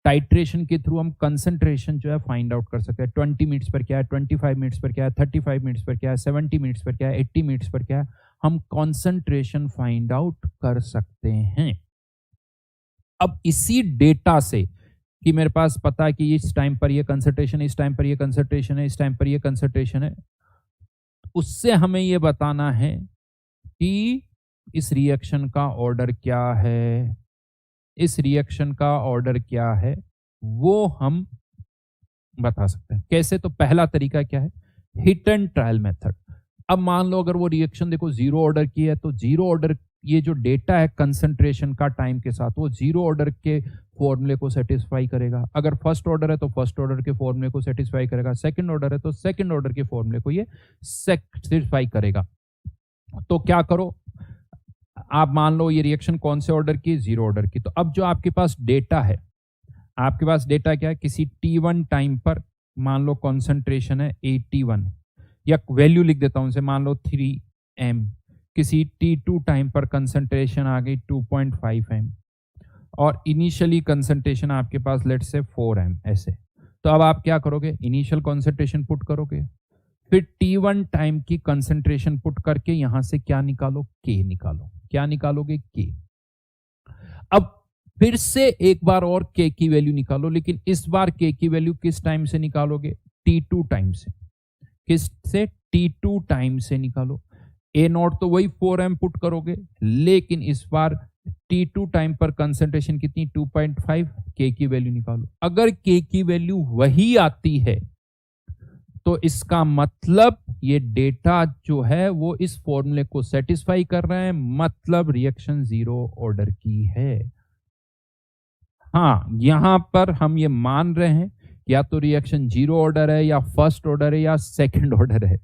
टाइट्रेशन के थ्रू हम कंसंट्रेशन जो है फाइंड आउट कर सकते हैं। 20 मिनट्स पर क्या है, 25 मिनट्स पर क्या है, 35 मिनट्स पर क्या है, 70 मिनट्स पर क्या है, 80 मिनट्स पर क्या है, हम कॉन्सेंट्रेशन फाइंड आउट कर सकते हैं। अब इसी डेटा से कि मेरे पास पता है कि इस टाइम पर ये कंसंट्रेशन है, इस टाइम पर ये कंसंट्रेशन है, इस टाइम पर ये कंसंट्रेशन है, उससे हमें ये बताना है कि इस रिएक्शन का ऑर्डर क्या है, इस रिएक्शन का ऑर्डर क्या है, वो हम बता सकते हैं। कैसे? तो पहला तरीका क्या है, हिट एंड ट्रायल मेथड। अब मान लो अगर वो रिएक्शन देखो जीरो ऑर्डर की है, तो जीरो ऑर्डर ये जो डेटा है कंसंट्रेशन का टाइम के साथ, वो जीरो ऑर्डर के फॉर्मूले को सेटिस्फाई करेगा। अगर फर्स्ट ऑर्डर है तो फर्स्ट ऑर्डर के फॉर्मूले को सेटिस्फाई करेगा, सेकंड ऑर्डर है तो सेकंड ऑर्डर के फॉर्मूले को ये सेटिस्फाई करेगा। तो क्या करो, आप मान लो ये रिएक्शन कौन से ऑर्डर की, जीरो ऑर्डर की। तो अब जो आपके पास डेटा है, आपके पास डेटा क्या है, किसी t1 टाइम पर मान लो कॉन्सेंट्रेशन है 81, या वैल्यू लिख देता हूं उसे, मान लो 3m। किसी t2 टाइम पर कंसंट्रेशन आ गई 2.5 m, और इनिशियली कंसंट्रेशन आपके पास लेट से 4m ऐसे। तो अब आप क्या करोगे, इनिशियल कंसंट्रेशन पुट करोगे, फिर t1 टाइम की कंसंट्रेशन पुट करके यहां से क्या निकालो, k निकालो। क्या निकालोगे, k। अब फिर से एक बार और k की वैल्यू निकालो, लेकिन इस बार k की वैल्यू किस टाइम से निकालोगे, t2 टाइम से। किस से, t2 टाइम से निकालो। ए नॉट तो वही 4m पुट करोगे, लेकिन इस बार t2 टाइम पर कंसंट्रेशन कितनी, 2.5, k की वैल्यू निकालो। अगर k की वैल्यू वही आती है तो इसका मतलब ये डेटा जो है वो इस फॉर्मूले को सेटिस्फाई कर रहे हैं, मतलब रिएक्शन जीरो ऑर्डर की है। हाँ, यहां पर हम ये मान रहे हैं या तो रिएक्शन जीरो ऑर्डर है, या फर्स्ट ऑर्डर है, या सेकंड ऑर्डर है।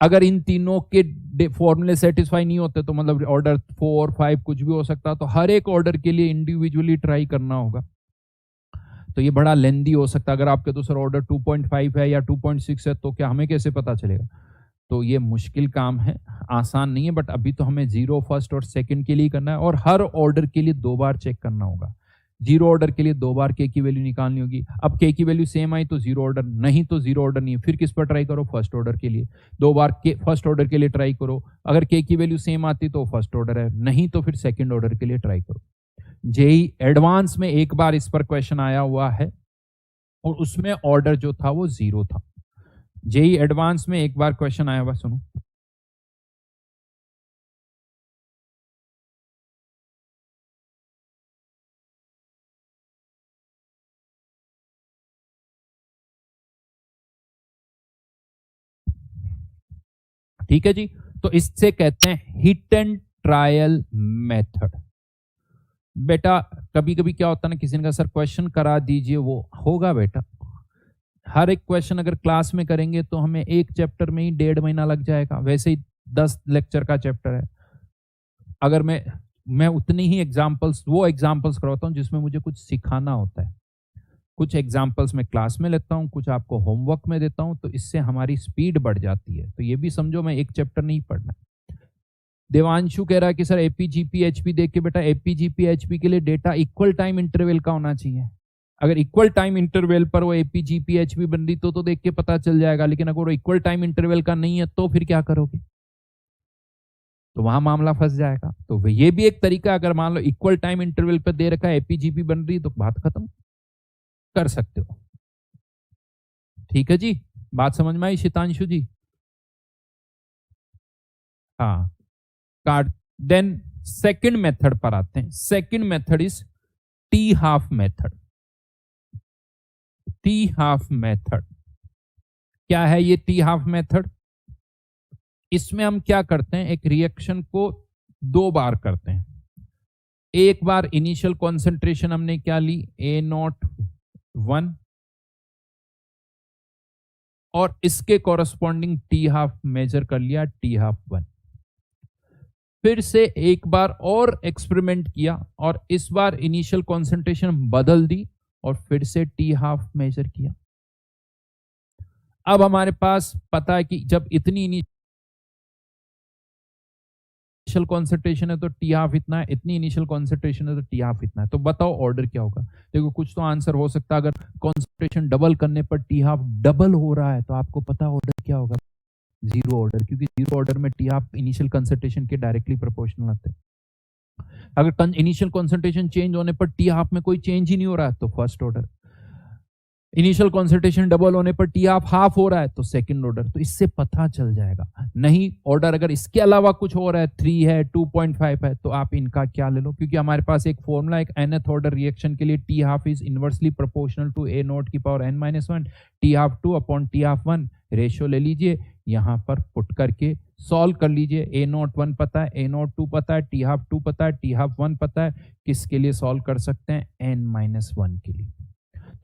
अगर इन तीनों के फॉर्मूले सेटिस्फाई नहीं होते तो मतलब ऑर्डर 4, 5 कुछ भी हो सकता, तो हर एक ऑर्डर के लिए इंडिविजुअली ट्राई करना होगा, तो ये बड़ा लेंदी हो सकता है। अगर आपके तो सर ऑर्डर 2.5 है या 2.6 है तो क्या हमें कैसे पता चलेगा? तो ये मुश्किल काम है, आसान नहीं है। बट अभी तो हमें जीरो, फर्स्ट और सेकंड के लिए करना है, और हर ऑर्डर के लिए 2 बार चेक करना होगा। जीरो ऑर्डर के लिए 2 बार के की वैल्यू निकालनी होगी। अब के की वैल्यू सेम आई तो जीरो ऑर्डर, नहीं तो जीरो ऑर्डर नहीं है। फिर किस पर ट्राई करो, फर्स्ट ऑर्डर के लिए 2 बार के फर्स्ट ऑर्डर के लिए ट्राई करो। अगर के की वैल्यू सेम आती तो फर्स्ट ऑर्डर है, नहीं तो फिर सेकंड ऑर्डर के लिए ट्राई करो। जेई एडवांस में एक बार इस पर क्वेश्चन आया हुआ है और उसमें ऑर्डर जो था वो 0 था। जेई एडवांस में एक बार क्वेश्चन आया हुआ, सुनो। ठीक है जी, तो इससे कहते हैं हिट एंड ट्रायल मेथड। बेटा कभी कभी क्या होता है ना, किसी ने कहा सर क्वेश्चन करा दीजिए, वो होगा बेटा। हर एक क्वेश्चन अगर क्लास में करेंगे तो हमें एक चैप्टर में ही 1.5 महीना लग जाएगा, वैसे ही 10 लेक्चर का चैप्टर है। अगर मैं उतनी ही वो एग्जाम्पल्स करवाता हूँ जिसमें मुझे कुछ सिखाना होता है। कुछ एग्जाम्पल्स मैं क्लास में लेता हूँ, कुछ आपको होमवर्क में देता हूँ, तो इससे हमारी स्पीड बढ़ जाती है। तो ये भी समझो मैं एक चैप्टर नहीं पढ़ना। देवांशु कह रहा है कि सर एपीजीपी एचपी देख के बेटा, एपीजीपी एचपी के लिए डेटा इक्वल टाइम इंटरवल का होना चाहिए। अगर इक्वल टाइम इंटरवल पर वो एपीजीपी एचपी बन रही तो देख के पता चल जाएगा, लेकिन अगर वो इक्वल टाइम इंटरवल का नहीं है तो फिर क्या करोगे? तो वहां मामला फंस जाएगा। तो ये भी एक तरीका, अगर मान लो इक्वल टाइम इंटरवल पर दे रखा है, एपीजीपी बन रही तो बात खत्म कर सकते हो। ठीक है जी, बात समझ में आई शीतांशु जी? हाँ, कार्ड। देन सेकंड मेथड पर आते हैं। Second method is T half method. T half method क्या है? ये टी हाफ मेथड, इसमें हम क्या करते हैं, एक रिएक्शन को 2 बार करते हैं। एक बार इनिशियल कॉन्सेंट्रेशन हमने क्या ली, A01, और इसके कॉरस्पॉन्डिंग टी हाफ मेजर कर लिया, T12। फिर से एक बार और एक्सपेरिमेंट किया और इस बार इनिशियल कॉन्सेंट्रेशन बदल दी और फिर से T12 मेजर किया। अब हमारे पास पता है कि जब इतनी इनिशियल कॉन्सेंट्रेशन है तो T12 इतना है, इतनी इनिशियल कॉन्सेंट्रेशन है तो T12 इतना है। तो बताओ ऑर्डर क्या होगा? देखो कुछ तो आंसर हो सकता है। अगर कॉन्सेंट्रेशन डबल करने पर T12 डबल हो रहा है तो आपको पता ऑर्डर क्या होगा? 0 ऑर्डर, क्योंकि 0 ऑर्डर में T12 इनिशियल कंसंट्रेशन के डायरेक्टली प्रोपोर्शनल आते हैं। अगर इनिशियल कंसंट्रेशन चेंज होने पर T12 में कोई चेंज ही नहीं हो रहा है तो first order. Initial concentration double होने पर T12 हाफ हो रहा है तो सेकंड ऑर्डर। तो इससे पता चल जाएगा। नहीं ऑर्डर अगर इसके अलावा कुछ हो रहा है, 3 है, 2.5 है, तो आप इनका क्या ले लो, क्योंकि हमारे पास एक फॉर्मूला, एक nth ऑर्डर रिएक्शन के लिए T12 is inversely proportional to A0 की power n-1, T12 upon T12 ratio ले लीजिए, यहां पर पुट करके सॉल्व कर लीजिए। A01 पता है, A02 पता है, T12 पता है, T12 पता है। किसके लिए सॉल्व कर सकते हैं? n-1 के लिए।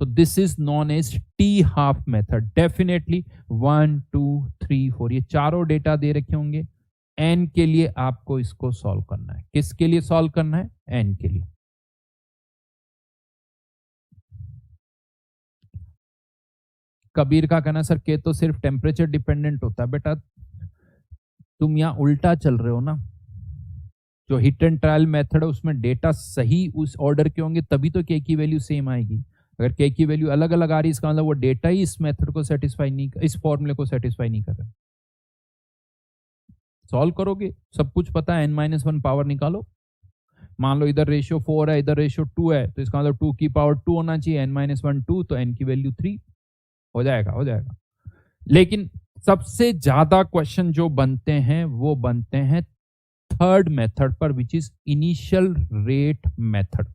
तो this is known as T half method. Definitely 1 2 3 4 ये चारों डेटा दे रखे होंगे। एन के लिए आपको इसको सॉल्व करना है। किसके लिए सॉल्व करना है? एन के लिए। कबीर का कहना सर के तो सिर्फ टेम्परेचर डिपेंडेंट होता है। बेटा तुम यहां उल्टा चल रहे हो ना। जो हिट एंड ट्रायल मेथड है उसमें डेटा सही उस ऑर्डर के होंगे तभी तो के की वैल्यू सेम आएगी। अगर के की वैल्यू अलग अलग आ रही है इसका मतलब वो डेटा ही इस मेथड को सेटिस्फाई नहीं, इस फॉर्मूले को सेटिस्फाई नहीं कर रहा। सॉल्व करोगे, सब कुछ पता है, n-1 पावर निकालो। मान लो इधर रेशियो 4 है, इधर रेशियो 2 है, तो इसका मतलब 2 की पावर 2 होना चाहिए, n-1 2, तो n की वैल्यू 3 हो जाएगा, हो जाएगा। लेकिन सबसे ज्यादा क्वेश्चन जो बनते हैं वो बनते हैं थर्ड मेथड पर, which is initial rate method.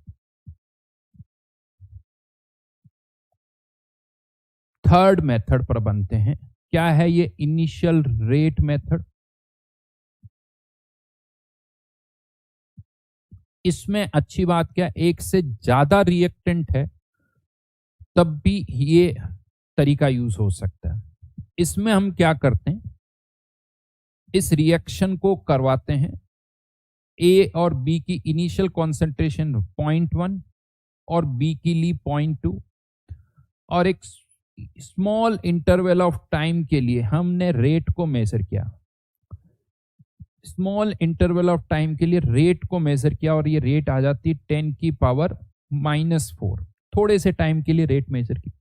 Third method पर बनते हैं। क्या है ये इनिशियल रेट मेथड? इसमें अच्छी बात क्या, एक से ज्यादा रिएक्टेंट है तब भी ये तरीका यूज हो सकता है। इसमें हम क्या करते हैं, इस रिएक्शन को करवाते हैं। ए और बी की इनिशियल कॉन्सेंट्रेशन 0.1 और बी की ली 0.2, और एक स्मॉल इंटरवल ऑफ टाइम के लिए हमने रेट को मेजर किया। स्मॉल इंटरवल ऑफ टाइम के लिए रेट को मेजर किया और ये रेट आ जाती है 10 की पावर -4। थोड़े से टाइम के लिए रेट मेजर की।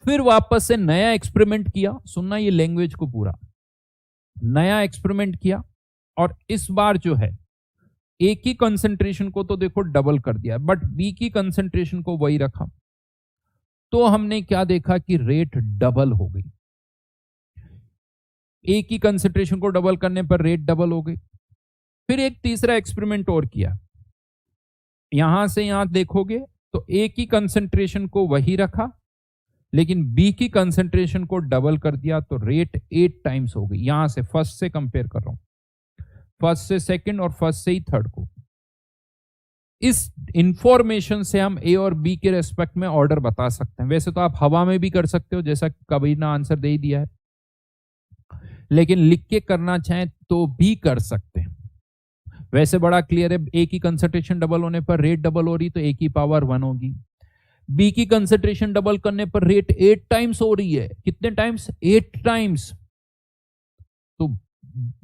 फिर वापस से नया एक्सपेरिमेंट किया। सुनना ये लैंग्वेज को पूरा, नया एक्सपेरिमेंट किया और इस बार जो है ए की कंसंट्रेशन को तो देखो डबल कर दिया, बट बी की कंसंट्रेशन को वही रखा, तो हमने क्या देखा कि रेट डबल हो गई। ए की कंसंट्रेशन को डबल करने पर रेट डबल हो गई। फिर एक तीसरा एक्सपेरिमेंट और किया, यहां से यहां देखोगे तो ए की कंसंट्रेशन को वही रखा, लेकिन बी की कंसंट्रेशन को डबल कर दिया, तो रेट 8 टाइम्स हो गई। यहां से फर्स्ट से कंपेयर कर रहा हूं, फर्स्ट से सेकंड और फर्स्ट से ही थर्ड को। इस इंफॉर्मेशन से हम ए और बी के रेस्पेक्ट में ऑर्डर बता सकते हैं। वैसे तो आप हवा में भी कर सकते हो, जैसा कबीर ने आंसर दे ही दिया है, लेकिन लिख के करना चाहें तो भी कर सकते हैं। वैसे बड़ा क्लियर है, ए की कंसंट्रेशन डबल होने पर रेट डबल हो रही, तो ए की पावर 1 होगी। बी की कंसंट्रेशन डबल करने पर रेट 8 टाइम्स हो रही है। कितने टाइम्स? 8 टाइम्स। तो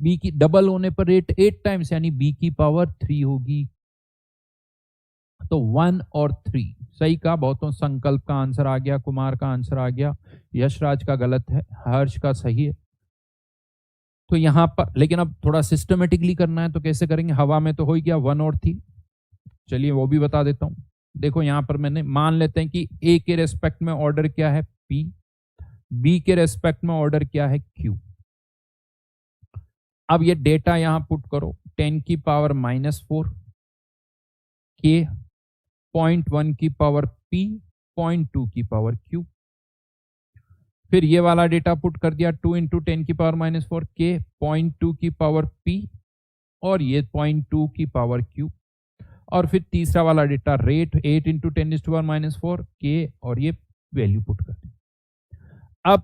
बी की डबल होने पर रेट 8 टाइम्स, यानी बी की पावर 3 होगी। तो 1 और 3 सही कहा। बहुतों संकल्प का आंसर आ गया, कुमार का आंसर आ गया, यशराज का गलत है, हर्ष का सही है। तो यहां पर लेकिन अब थोड़ा सिस्टमेटिकली करना है, तो कैसे करेंगे? हवा में तो हो ही गया 1 और 3। चलिए वो भी बता देता हूं। देखो यहां पर मैंने मान लेते हैं कि ए के रेस्पेक्ट में ऑर्डर क्या है? पी। बी के रेस्पेक्ट में ऑर्डर क्या है? क्यू। अब ये डेटा यहां पुट करो, 10 की पावर -4 के, 0.1 की पावर पी, 0.2 की पावर क्यू। फिर ये वाला डेटा पुट कर दिया, 2 इंटू 10 की पावर -4 के, 0.2 की पावर पी, और ये 0.2 की पावर क्यू। और फिर तीसरा वाला डेटा रेट 8 इंटू 10⁻⁻4 के, और ये वैल्यू पुट कर दी। अब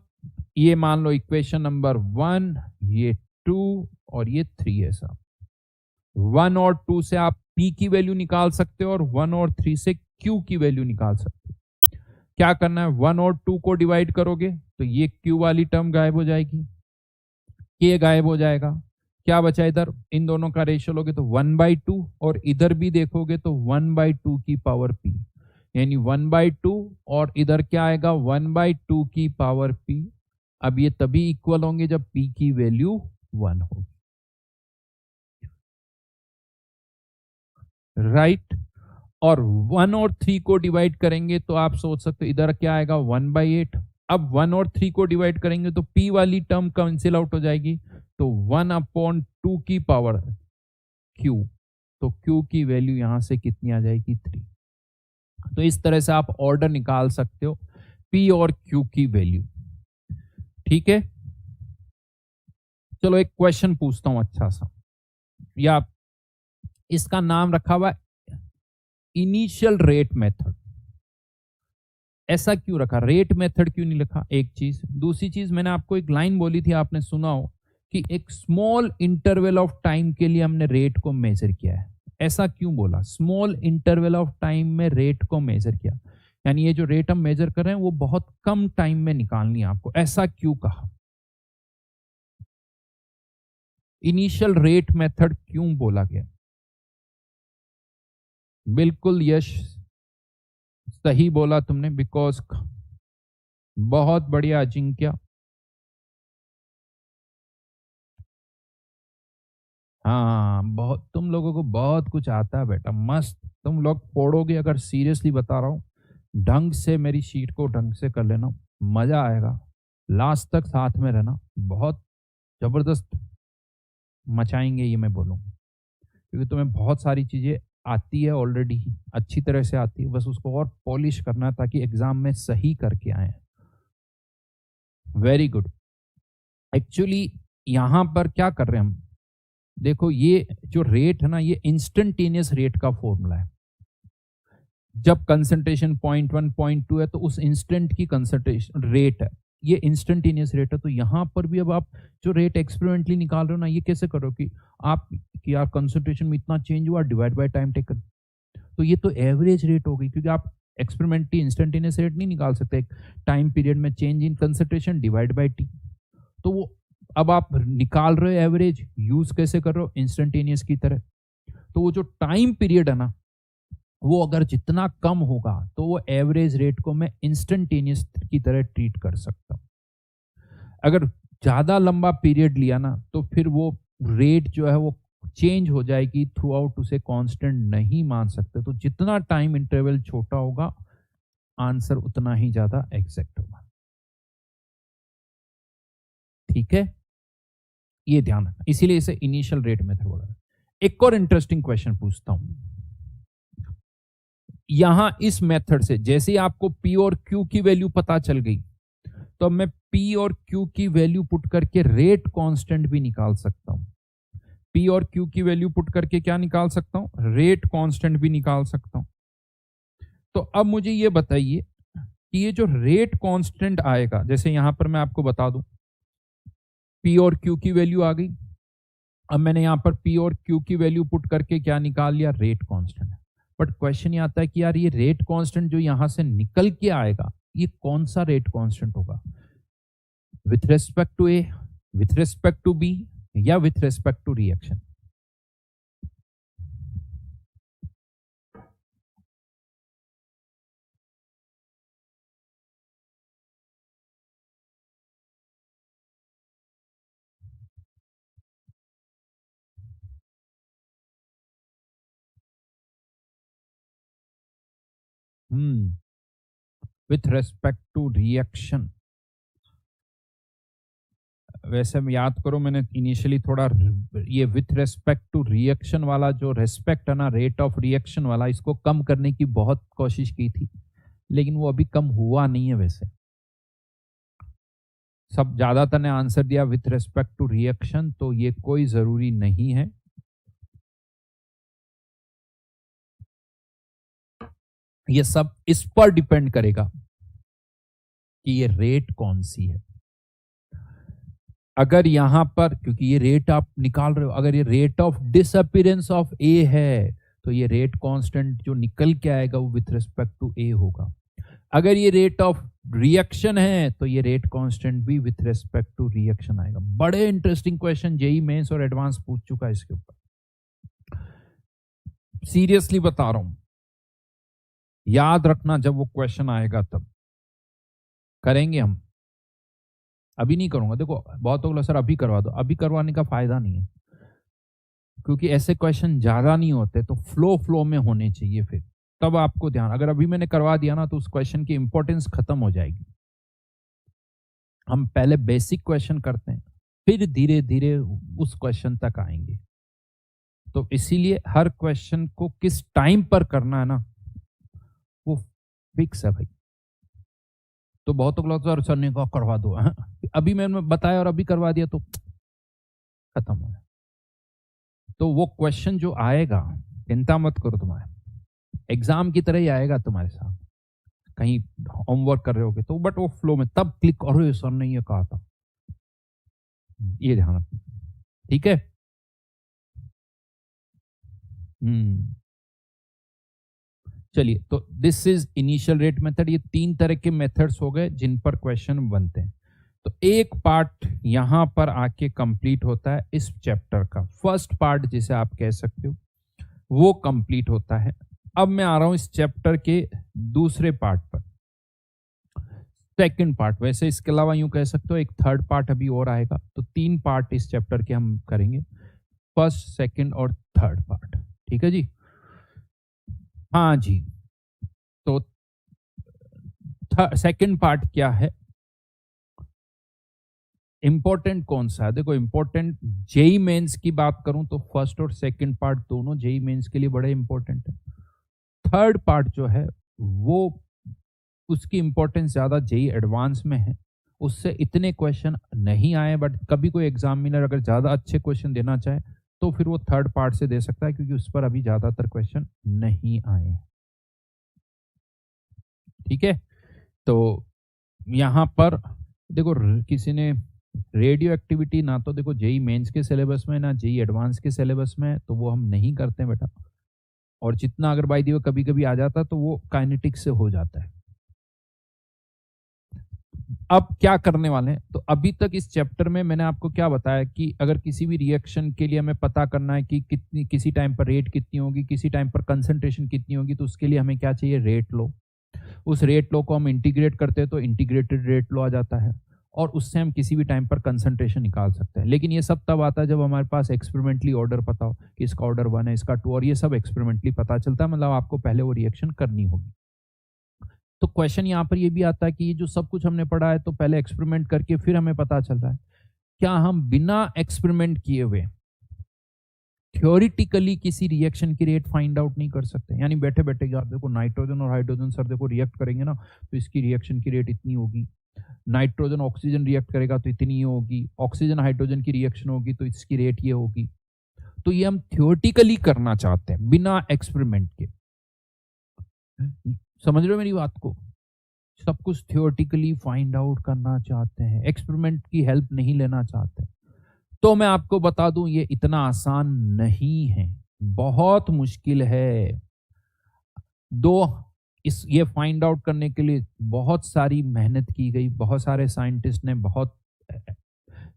ये मान लो इक्वेशन नंबर 1, ये 2 और ये 3 है साहब। 1 और 2 से आप P की वैल्यू निकाल सकते हो, और 1 और 3 से Q की वैल्यू निकाल सकते हो। क्या करना है? 1 और 2 को डिवाइड करोगे तो ये Q वाली टर्म गायब हो जाएगी, K गायब हो जाएगा। क्या बचा इधर? इन दोनों का रेशियो लोगे तो 1/2, और इधर भी देखोगे तो 1/2 की पावर P, यानी 1/2, और इधर क्या आएगा? 1/2 की पावर P। अब ये तभी इक्वल होंगे जब P की वैल्यू 1 होगी, राइट। और 1 और 3 को डिवाइड करेंगे तो आप सोच सकते हो इधर क्या आएगा? 1/8। अब 1 और 3 को डिवाइड करेंगे तो P वाली टर्म कैंसिल आउट हो जाएगी, तो 1/2 की पावर Q, तो Q की वैल्यू यहां से कितनी आ जाएगी? 3। तो इस तरह से आप ऑर्डर निकाल सकते हो P और Q की वैल्यू, ठीक है। चलो एक क्वेश्चन पूछता हूं अच्छा सा, या इसका नाम रखा हुआ इनिशियल रेट मेथड। ऐसा क्यों रखा? रेट मेथड क्यों नहीं लिखा? एक चीज। दूसरी चीज, मैंने आपको एक लाइन बोली थी, आपने सुना हो कि एक स्मॉल इंटरवल ऑफ टाइम के लिए हमने रेट को मेजर किया है। ऐसा क्यों बोला? स्मॉल इंटरवल ऑफ टाइम में रेट को मेजर किया, यानी ये जो रेट हम मेजर कर रहे हैं वो बहुत कम टाइम में निकालनी है आपको। ऐसा क्यों कहा? इनिशियल रेट मेथड क्यों बोला गया? बिल्कुल यश, सही बोला तुमने, बिकॉज बहुत बढ़िया अजिंक्य। हाँ, बहुत तुम लोगों को बहुत कुछ आता है बेटा, मस्त। तुम लोग पढ़ोगे, अगर सीरियसली बता रहा हूँ, ढंग से मेरी शीट को ढंग से कर लेना, मजा आएगा। लास्ट तक साथ में रहना, बहुत जबरदस्त मचाएंगे ये मैं बोलूँ, क्योंकि तुम्हें बहुत सारी चीजें आती है ऑलरेडी, अच्छी तरह से आती है, बस उसको और पॉलिश करना है ताकि एग्जाम में सही करके आए। Very good. एक्चुअली यहां पर क्या कर रहे हैं हम? देखो ये जो रेट है ना, ये इंस्टेंटेनियस रेट का फॉर्मूला है। जब कंसंट्रेशन 0.1 0.2 है तो उस इंस्टेंट की कंसंट्रेशन रेट है, ये इंस्टेंटेनियस रेट है। तो यहां पर भी अब आप जो रेट एक्सपेरिमेंटली निकाल रहे हो ना, ये कैसे करो कि आप कि यार कंसंट्रेशन में इतना चेंज हुआ डिवाइड बाय टाइम टेकन, तो ये तो एवरेज रेट हो गई, क्योंकि आप एक्सपेरिमेंटली इंस्टेंटेनियस रेट नहीं निकाल सकते। टाइम पीरियड में change in concentration divide by T, तो वो अब आप निकाल रहे हो एवरेज, यूज कैसे कर रहे हो? इंस्टेंटेनियस की तरह। तो वो जो टाइम पीरियड है ना, वो अगर जितना कम होगा तो वो एवरेज रेट को मैं इंस्टेंटेनियस की तरह ट्रीट कर सकता हूं। अगर ज्यादा लंबा पीरियड लिया ना, तो फिर वो रेट जो है वो चेंज हो जाएगी थ्रू आउट, उसे कांस्टेंट नहीं मान सकते। तो जितना टाइम इंटरवल छोटा होगा आंसर उतना ही ज्यादा एग्जैक्ट होगा। ठीक है, ये ध्यान रखना, इसीलिए इसे इनिशियल रेट मेथड बोला। एक और इंटरेस्टिंग क्वेश्चन पूछता हूं। यहां इस मेथड से जैसे ही आपको पी और क्यू की वैल्यू पता चल गई, तो मैं पी और क्यू की वैल्यू पुट करके रेट कांस्टेंट भी निकाल सकता हूं। पी और क्यू की वैल्यू पुट करके क्या निकाल सकता हूं? रेट कांस्टेंट भी निकाल सकता हूं। तो अब मुझे ये बताइए कि ये जो रेट कांस्टेंट आएगा, जैसे यहां पर मैं आपको बता दूं, पी और क्यू की वैल्यू आ गई। अब मैंने यहां पर पी और क्यू की वैल्यू पुट करके क्या निकाल लिया? Rate constant. बट क्वेश्चन ये आता है कि यार ये रेट कांस्टेंट जो यहां से निकल के आएगा, ये कौन सा रेट कांस्टेंट होगा? With respect to A, with respect to B, या with respect to reaction? With respect to reaction. वैसे मैं याद करो, मैंने इनिशियली थोड़ा ये विथ रेस्पेक्ट टू रिएक्शन वाला जो रेस्पेक्ट है ना, रेट ऑफ रिएक्शन वाला, इसको कम करने की बहुत कोशिश की थी, लेकिन वो अभी कम हुआ नहीं है। वैसे सब ज्यादातर ने आंसर दिया विथ रेस्पेक्ट टू रिएक्शन, तो ये कोई जरूरी नहीं है। ये सब इस पर डिपेंड करेगा कि ये रेट कौन सी है। अगर यहां पर, क्योंकि ये रेट आप निकाल रहे हो, अगर ये रेट ऑफ डिसअपीयरेंस ऑफ ए है, तो ये रेट कांस्टेंट जो निकल के आएगा वो विथ रिस्पेक्ट टू ए होगा। अगर ये रेट ऑफ रिएक्शन है, तो ये रेट कांस्टेंट भी विथ रिस्पेक्ट टू रिएक्शन आएगा। बड़े इंटरेस्टिंग क्वेश्चन जेई मेंस और एडवांस पूछ चुका है इसके ऊपर, सीरियसली बता रहा हूं। याद रखना, जब वो क्वेश्चन आएगा तब करेंगे हम, अभी नहीं करूंगा। देखो बहुत लोग सर अभी करवा दो, अभी करवाने का फायदा नहीं है, क्योंकि ऐसे क्वेश्चन ज्यादा नहीं होते, तो फ्लो में होने चाहिए। फिर तब आपको ध्यान, अगर अभी मैंने करवा दिया ना, तो उस क्वेश्चन की इंपॉर्टेंस खत्म हो जाएगी। हम पहले बेसिक क्वेश्चन करते हैं, फिर धीरे धीरे उस क्वेश्चन तक आएंगे। तो इसीलिए हर क्वेश्चन को किस टाइम पर करना है ना, वो फिक्स है भाई। तो बहुत लोग सर ने कहा करवा दो, अभी मैंने बताया और अभी करवा दिया तो खत्म हो गया। तो वो क्वेश्चन जो आएगा, चिंता मत करो, तुम्हारे एग्जाम की तरह ही आएगा तुम्हारे साथ, कहीं होमवर्क कर रहे होगे तो, बट वो फ्लो में तब क्लिक करो, सर ने ये कहा था, ये ध्यान रखना। ठीक है। चलिए, तो this is initial rate method. ये 3 तरह के मेथड्स हो गए जिन पर क्वेश्चन बनते हैं। तो एक पार्ट यहां पर आके कंप्लीट होता है, इस चैप्टर का फर्स्ट पार्ट जिसे आप कह सकते हो, वो कंप्लीट होता है। अब मैं आ रहा हूं इस चैप्टर के दूसरे पार्ट पर, सेकंड पार्ट। वैसे इसके अलावा यूं कह सकते हो एक थर्ड पार्ट अभी और आएगा। तो 3 पार्ट इस चैप्टर के हम करेंगे, फर्स्ट, सेकंड और थर्ड पार्ट। ठीक है जी? हाँ जी। तो सेकंड पार्ट क्या है, इंपॉर्टेंट कौन सा है? देखो इंपॉर्टेंट, जेई मेंस की बात करूं तो फर्स्ट और सेकंड पार्ट दोनों जेई मेंस के लिए बड़े इंपॉर्टेंट है। थर्ड पार्ट जो है वो, उसकी इंपॉर्टेंस ज्यादा जेई एडवांस में है, उससे इतने क्वेश्चन नहीं आए, बट कभी कोई एग्जामिनर अगर ज्यादा अच्छे क्वेश्चन देना चाहे तो फिर वो थर्ड पार्ट से दे सकता है, क्योंकि उस पर अभी ज्यादातर क्वेश्चन नहीं आए। ठीक है। तो यहां पर देखो, किसी ने रेडियो एक्टिविटी ना तो देखो जेई मेंस के सिलेबस में, ना जेई एडवांस के सिलेबस में, तो वो हम नहीं करते हैं बेटा। और जितना अगर बाई दी वो कभी कभी आ जाता तो वो काइनेटिक्स से हो जाता है। अब क्या करने वाले हैं, तो अभी तक इस चैप्टर में मैंने आपको क्या बताया कि अगर किसी भी रिएक्शन के लिए हमें पता करना है कि कितनी, किसी टाइम पर रेट कितनी होगी, किसी टाइम पर कंसंट्रेशन कितनी होगी, तो उसके लिए हमें क्या चाहिए? रेट लो। उस रेट लो को हम इंटीग्रेट करते हैं तो इंटीग्रेटेड रेट लो आ जाता है, और उससे हम किसी भी टाइम पर कंसंट्रेशन निकाल सकते हैं। लेकिन ये सब तब आता है जब हमारे पास एक्सपेरिमेंटली ऑर्डर पता हो कि इसका ऑर्डर 1 है, इसका 2, और ये सब एक्सपेरिमेंटली पता चलता है, मतलब आपको पहले वो रिएक्शन करनी होगी। तो क्वेश्चन यहाँ पर ये भी आता है कि ये जो सब कुछ हमने पढ़ा है तो पहले एक्सपेरिमेंट करके फिर हमें पता चल रहा है, क्या हम बिना एक्सपेरिमेंट किए हुए थ्योरिटिकली किसी रिएक्शन की रेट फाइंड आउट नहीं कर सकते? यानी बैठे बैठे यार देखो नाइट्रोजन और हाइड्रोजन सर देखो रिएक्ट करेंगे ना तो इसकी रिएक्शन की रेट इतनी होगी, नाइट्रोजन ऑक्सीजन रिएक्ट करेगा तो इतनी होगी, ऑक्सीजन हाइड्रोजन की रिएक्शन होगी तो इसकी रेट ये होगी। तो ये हम थ्योरेटिकली करना चाहते हैं बिना एक्सपेरिमेंट के। समझ रहे हो मेरी बात को? सब कुछ थ्योरेटिकली फाइंड आउट करना चाहते हैं, एक्सपेरिमेंट की हेल्प नहीं लेना चाहते। तो मैं आपको बता दूं ये इतना आसान नहीं है, बहुत मुश्किल है। ये फाइंड आउट करने के लिए बहुत सारी मेहनत की गई, बहुत सारे साइंटिस्ट ने बहुत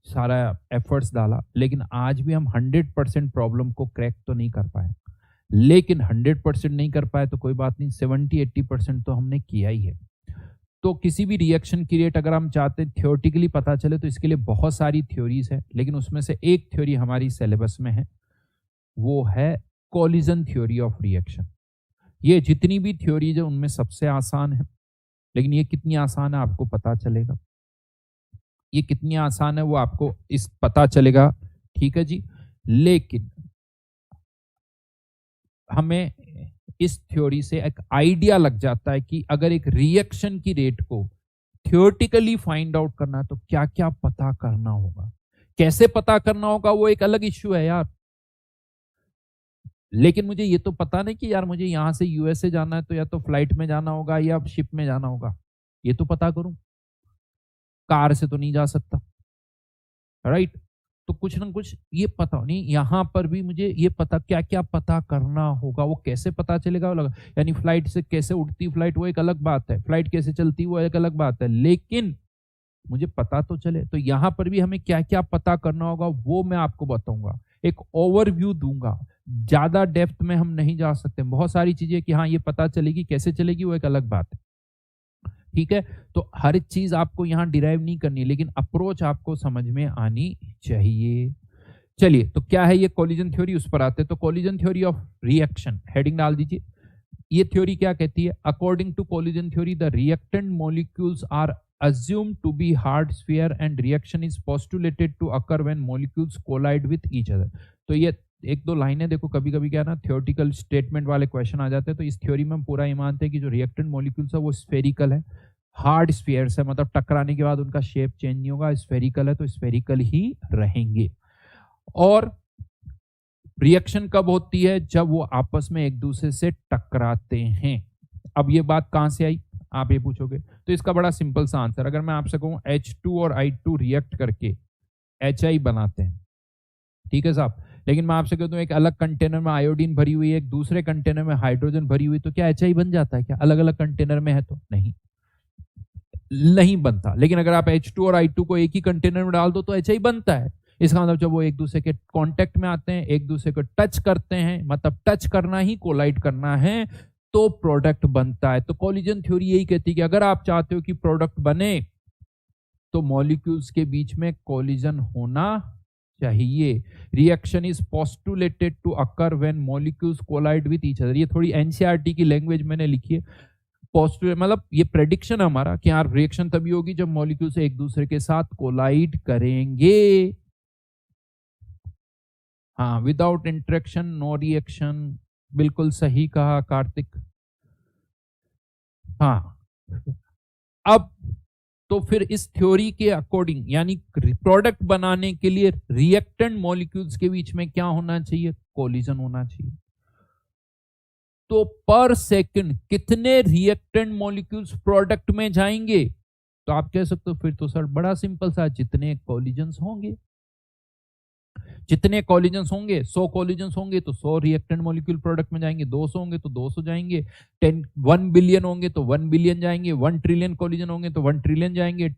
सारा एफर्ट्स डाला, लेकिन आज भी हम 100% प्रॉब्लम को क्रैक तो नहीं कर पाए। लेकिन 100% नहीं कर पाए तो कोई बात नहीं, 70-80% तो हमने किया ही है। तो किसी भी रिएक्शन की रेट अगर हम चाहते हैं थ्योरेटिकली पता चले तो इसके लिए बहुत सारी थ्योरीज है, लेकिन उसमें से एक थ्योरी हमारी सिलेबस में है, वो है कोलिजन थ्योरी ऑफ रिएक्शन। ये जितनी भी थ्योरीज है उनमें सबसे आसान है, लेकिन ये कितनी आसान है आपको पता चलेगा। ये कितनी आसान है वो आपको इस पता चलेगा, ठीक है जी। लेकिन हमें इस थ्योरी से एक आइडिया लग जाता है कि अगर एक रिएक्शन की रेट को थ्योरेटिकली फाइंड आउट करना है तो क्या क्या पता करना होगा, कैसे पता करना होगा वो एक अलग इश्यू है यार। लेकिन मुझे ये तो पता नहीं कि यार मुझे यहां से यूएसए जाना है तो या तो फ्लाइट में जाना होगा या शिप में जाना होगा, ये तो पता करूं, कार से तो नहीं जा सकता, राइट। तो कुछ ना कुछ ये पता नहीं, यहां पर भी मुझे ये पता क्या क्या पता करना होगा, वो कैसे पता चलेगा वो लगा। यानी फ्लाइट से कैसे उड़ती फ्लाइट वो एक अलग बात है, फ्लाइट कैसे चलती वो एक अलग बात है, लेकिन मुझे पता तो चले। तो यहां पर भी हमें क्या क्या पता करना होगा वो मैं आपको बताऊंगा, एक ओवरव्यू दूंगा। ज्यादा डेप्थ में हम नहीं जा सकते, बहुत सारी चीजें कि हाँ ये पता चलेगी, कैसे चलेगी वो एक अलग बात है, ठीक है। तो हर चीज आपको यहां डिराइव नहीं करनी, लेकिन अप्रोच आपको समझ में आनी चाहिए। चलिए तो क्या है ये कोलिजन थ्योरी, उस पर आते हैं। तो collision theory of reaction heading डाल दीजिए। ये थ्योरी क्या कहती है? According to collision theory the reactant molecules are assumed to be hard sphere and reaction is postulated to occur when molecules collide with each other। तो ये एक दो लाइनें देखो, कभी कभी क्या ना थ्योरेटिकल स्टेटमेंट वाले क्वेश्चन आ जाते हैं। तो इस थ्योरी में हम पूरा ये मानते हैं कि जो रिएक्टेंट मॉलिक्यूल्स है वो स्फेरिकल है, हार्ड स्फीयर्स है, मतलब टकराने के बाद उनका शेप चेंज नहीं होगा, स्फेरिकल है तो स्फेरिकल ही रहेंगे। और रिएक्शन कब होती है? जब वो आपस में एक दूसरे से टकराते हैं। अब ये बात कहां से आई आप ये पूछोगे, तो इसका बड़ा सिंपल सा आंसर, अगर मैं आपसे कहूं H2 और I2 रिएक्ट करके HI बनाते हैं, ठीक है साहब, लेकिन मैं आपसे कहता हूं एक अलग कंटेनर में आयोडीन भरी हुई है, एक दूसरे कंटेनर में हाइड्रोजन भरी हुई, तो क्या HI बन जाता है क्या? अलग अलग कंटेनर में है तो नहीं बनता। लेकिन अगर आप H2 और I2 को एक ही कंटेनर में डाल दो तो HI बनता है। इसका मतलब जब वो एक दूसरे के कांटेक्ट में आते हैं, एक दूसरे को टच करते हैं, मतलब टच करना ही कोलाइड करना है, तो प्रोडक्ट बनता है। तो कोलिजन थ्योरी यही कहती है कि अगर आप चाहते हो कि प्रोडक्ट बने तो मॉलिक्यूल्स के बीच में कोलिजन होना चाहिए। Reaction is postulated to occur when molecules collide with each other. ये थोड़ी एनसीईआरटी की लैंग्वेज मैंने लिखी है। पोस्टुलेट मतलब ये प्रेडिक्शन हमारा कि यार रिएक्शन तभी होगी जब मॉलिक्यूल्स एक दूसरे के साथ कोलाइड करेंगे। हाँ, विदाउट इंटरेक्शन नो रिएक्शन, बिल्कुल सही कहा कार्तिक। हाँ, अब तो फिर इस थ्योरी के अकॉर्डिंग यानी प्रोडक्ट बनाने के लिए रिएक्टेंट मॉलिक्यूल्स के बीच में क्या होना चाहिए? कोलिजन होना चाहिए। तो पर सेकंड कितने रिएक्टेंट मॉलिक्यूल्स प्रोडक्ट में जाएंगे? तो आप कह सकते हो फिर तो सर बड़ा सिंपल सा, जितने कोलिजन्स होंगे, जितने कोलिजन्स होंगे, 100 कोलिजन्स होंगे तो 100 रिएक्टेंट मॉलिक्यूल प्रोडक्ट में जाएंगे, 200 होंगे तो 200 जाएंगे, 1 बिलियन होंगे तो 1 बिलियन जाएंगे, 1 ट्रिलियन कोलिजन होंगे तो 1 ट्रिलियन जाएंगे,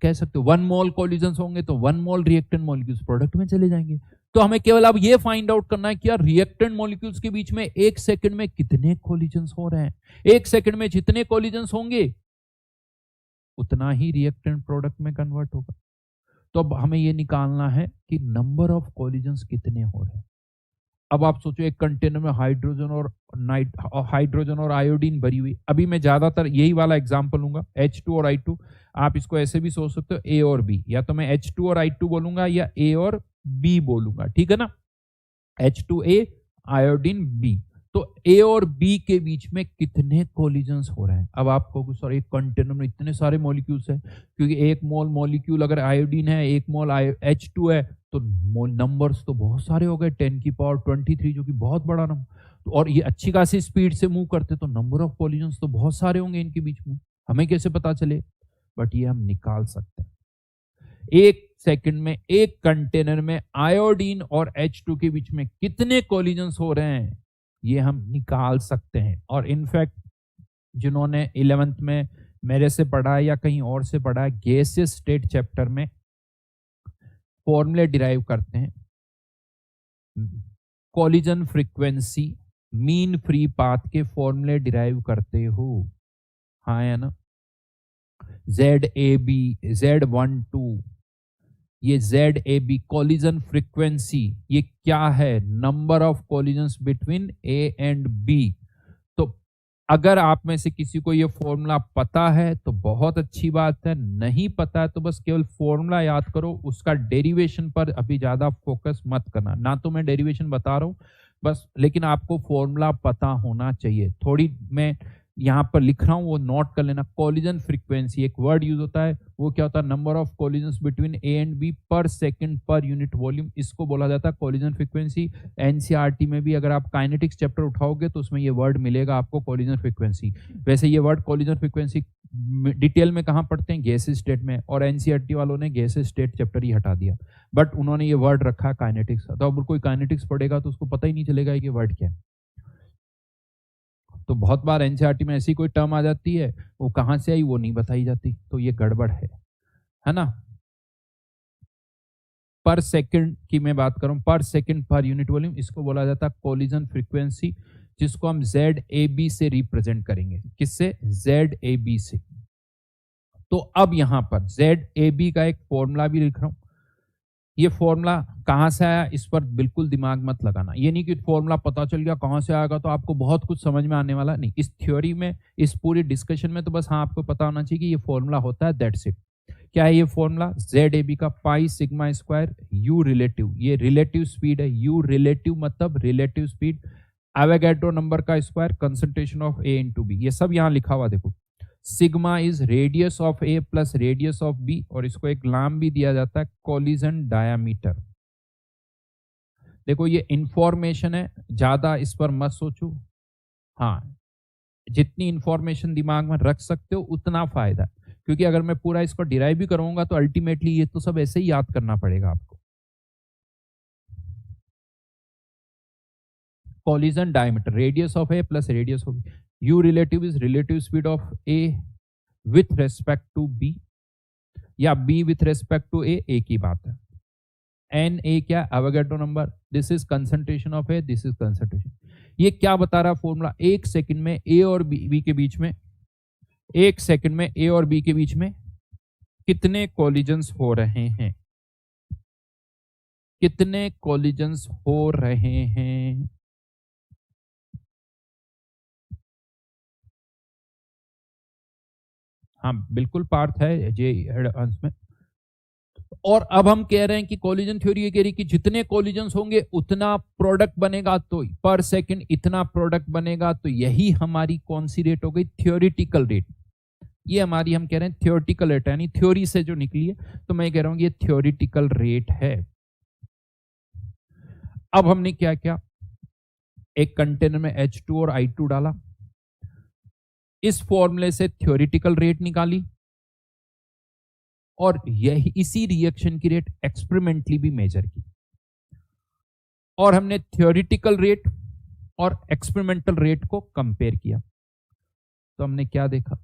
कह सकते हो 1 मोल कोलिजन्स होंगे तो 1 मोल रिएक्टेंट मॉलिक्यूल्स प्रोडक्ट में चले जाएंगे। तो हमें केवल अब ये फाइंड आउट करना है कि यार रिएक्टेंट मॉलिक्यूल्स के बीच में एक सेकंड में कितने कोलिजन्स हो रहे हैं। एक सेकंड में जितने कोलिजन्स होंगे उतना ही रिएक्टेंट प्रोडक्ट में कन्वर्ट होगा। तो अब हमें ये निकालना है कि नंबर ऑफ कोलिजन्स कितने हो रहे हैं। अब आप सोचो एक कंटेनर में हाइड्रोजन और आयोडीन भरी हुई। अभी मैं ज्यादातर यही वाला एग्जांपल लूंगा, H2 और I2। आप इसको ऐसे भी सोच सकते हो, A और B, या तो मैं H2 और I2 बोलूंगा या A और B बोलूंगा, ठीक है ना। H2A iodine B। तो A और B के बीच में कितने कोलिजन्स हो रहे हैं। अब आपको सर एक कंटेनर में इतने सारे मॉलिक्यूल्स हैं, क्योंकि एक मोल मॉलिक्यूल अगर आयोडीन है, एक मोल H2 है, तो नंबर्स तो बहुत सारे हो गए, 10 की पावर 23, जो कि बहुत बड़ा नंबर। और ये अच्छी खासी स्पीड से मूव करते, तो नंबर ऑफ कोलिजन्स तो बहुत सारे होंगे इनके बीच में। हमें कैसे पता चले, बट ये हम निकाल सकते हैं। एक सेकंड में एक कंटेनर में आयोडीन और H2 के बीच में कितने कोलिजन्स हो रहे हैं, ये हम निकाल सकते हैं। और इनफैक्ट जिन्होंने 11th में मेरे से पढ़ा है या कहीं और से पढ़ा है, गैसियस स्टेट चैप्टर में फॉर्मूले डिराइव करते हैं। Collision frequency, mean free path के फॉर्मूले डिराइव करते हो, हाँ है ना। ZAB, Z12, ये ZAB कोलिजन फ्रीक्वेंसी, ये क्या है, number of collisions between A and B। तो अगर आप में से किसी को ये फॉर्मूला पता है तो बहुत अच्छी बात है, नहीं पता है तो बस केवल फॉर्मूला याद करो, उसका डेरिवेशन पर अभी ज्यादा फोकस मत करना। ना तो मैं डेरिवेशन बता रहा हूं बस, लेकिन आपको फॉर्मूला पता होना चाहिए। थोड़ी मैं यहाँ पर लिख रहा हूँ, वो नोट कर लेना। कोलिजन फ्रीक्वेंसी एक वर्ड यूज होता है, वो क्या होता है, number of collisions between A and B पर सेकंड पर यूनिट वॉल्यूम, इसको बोला जाता है कोलिजन फ्रीक्वेंसी। एनसीईआरटी में भी अगर आप काइनेटिक्स चैप्टर उठाओगे तो उसमें ये वर्ड मिलेगा आपको, कोलिजन फ्रीक्वेंसी। वैसे ये वर्ड कोलिजन फ्रीक्वेंसी डिटेल में कहाँ पढ़ते हैं, गैसेस स्टेट में, और एनसीईआरटी वालों ने गैसेस स्टेट चैप्टर ही हटा दिया, बट उन्होंने ये वर्ड रखा काइनेटिक्स। तो अब कोई काइनेटिक्स पढ़ेगा तो उसको पता ही नहीं चलेगा कि वर्ड क्या है। तो बहुत बार एनसीईआरटी में ऐसी कोई टर्म आ जाती है, वो कहां से आई वो नहीं बताई जाती, तो ये गड़बड़ है ना। पर सेकंड की मैं बात करूं, पर सेकंड पर यूनिट वॉल्यूम, इसको बोला जाता है कोलिजन फ्रीक्वेंसी, जिसको हम ZAB से रिप्रेजेंट करेंगे। किससे, ZAB से। तो अब यहां पर ZAB का एक फॉर्मूला भी लिख रहा हूं। ये फॉर्मूला कहां से आया, इस पर बिल्कुल दिमाग मत लगाना। ये नहीं कि फॉर्मूला पता चल गया कहां से आएगा तो आपको बहुत कुछ समझ में आने वाला नहीं। इस थ्योरी में, इस पूरी डिस्कशन में तो बस हाँ आपको पता होना चाहिए कि ये फॉर्मूला होता है, दैट्स इट। क्या है ये फॉर्मूला, ZAB का pi sigma square U relative, ये रिलेटिव स्पीड है, U रिलेटिव मतलब रिलेटिव स्पीड, एवोगैड्रो नंबर का square, concentration of A into B, ये सब यहाँ लिखा हुआ देखो। Sigma is radius of A plus radius of B, और इसको एक नाम भी दिया जाता है कोलिजन डायामीटर। देखो ये इंफॉर्मेशन है, ज्यादा इस पर मत सोचो। हाँ, जितनी इंफॉर्मेशन दिमाग में रख सकते हो उतना फायदा, क्योंकि अगर मैं पूरा इसको डिराइव भी करूंगा तो अल्टीमेटली ये तो सब ऐसे ही याद करना पड़ेगा आपको। Collision diameter, radius of A plus radius of B, U relative is relative speed of A with respect to B, या B with respect to A, एक ही बात है। Na क्या, Avogadro number, this is concentration of A, this is concentration. ये क्या बता रहा फॉर्मूला, एक सेकंड में A और B के बीच में, एक सेकंड में A और B के बीच में कितने कोलिजन्स हो रहे हैं, कितने कोलिजन्स हो रहे हैं। हाँ बिल्कुल पार्थ है जे एडवांस में। और अब हम कह रहे हैं कि कोलिजन थ्योरी ये कह रही कि जितने कोलिजन्स होंगे उतना प्रोडक्ट बनेगा, तो पर सेकंड इतना प्रोडक्ट बनेगा, तो यही हमारी कौन सी रेट हो गई, थ्योरेटिकल रेट। ये हमारी, हम कह रहे हैं थ्योरेटिकल रेट, यानी थ्योरी से जो निकली है, तो मैं कह रहा हूं ये थ्योरेटिकल रेट है। अब हमने क्या किया, एक कंटेनर में H2 और I2 डाला, इस फॉर्मूले से थ्योरेटिकल रेट निकाली, और यही इसी रिएक्शन की रेट एक्सपेरिमेंटली भी मेजर की, और हमने थ्योरेटिकल रेट और एक्सपेरिमेंटल रेट को कंपेयर किया। तो हमने क्या देखा,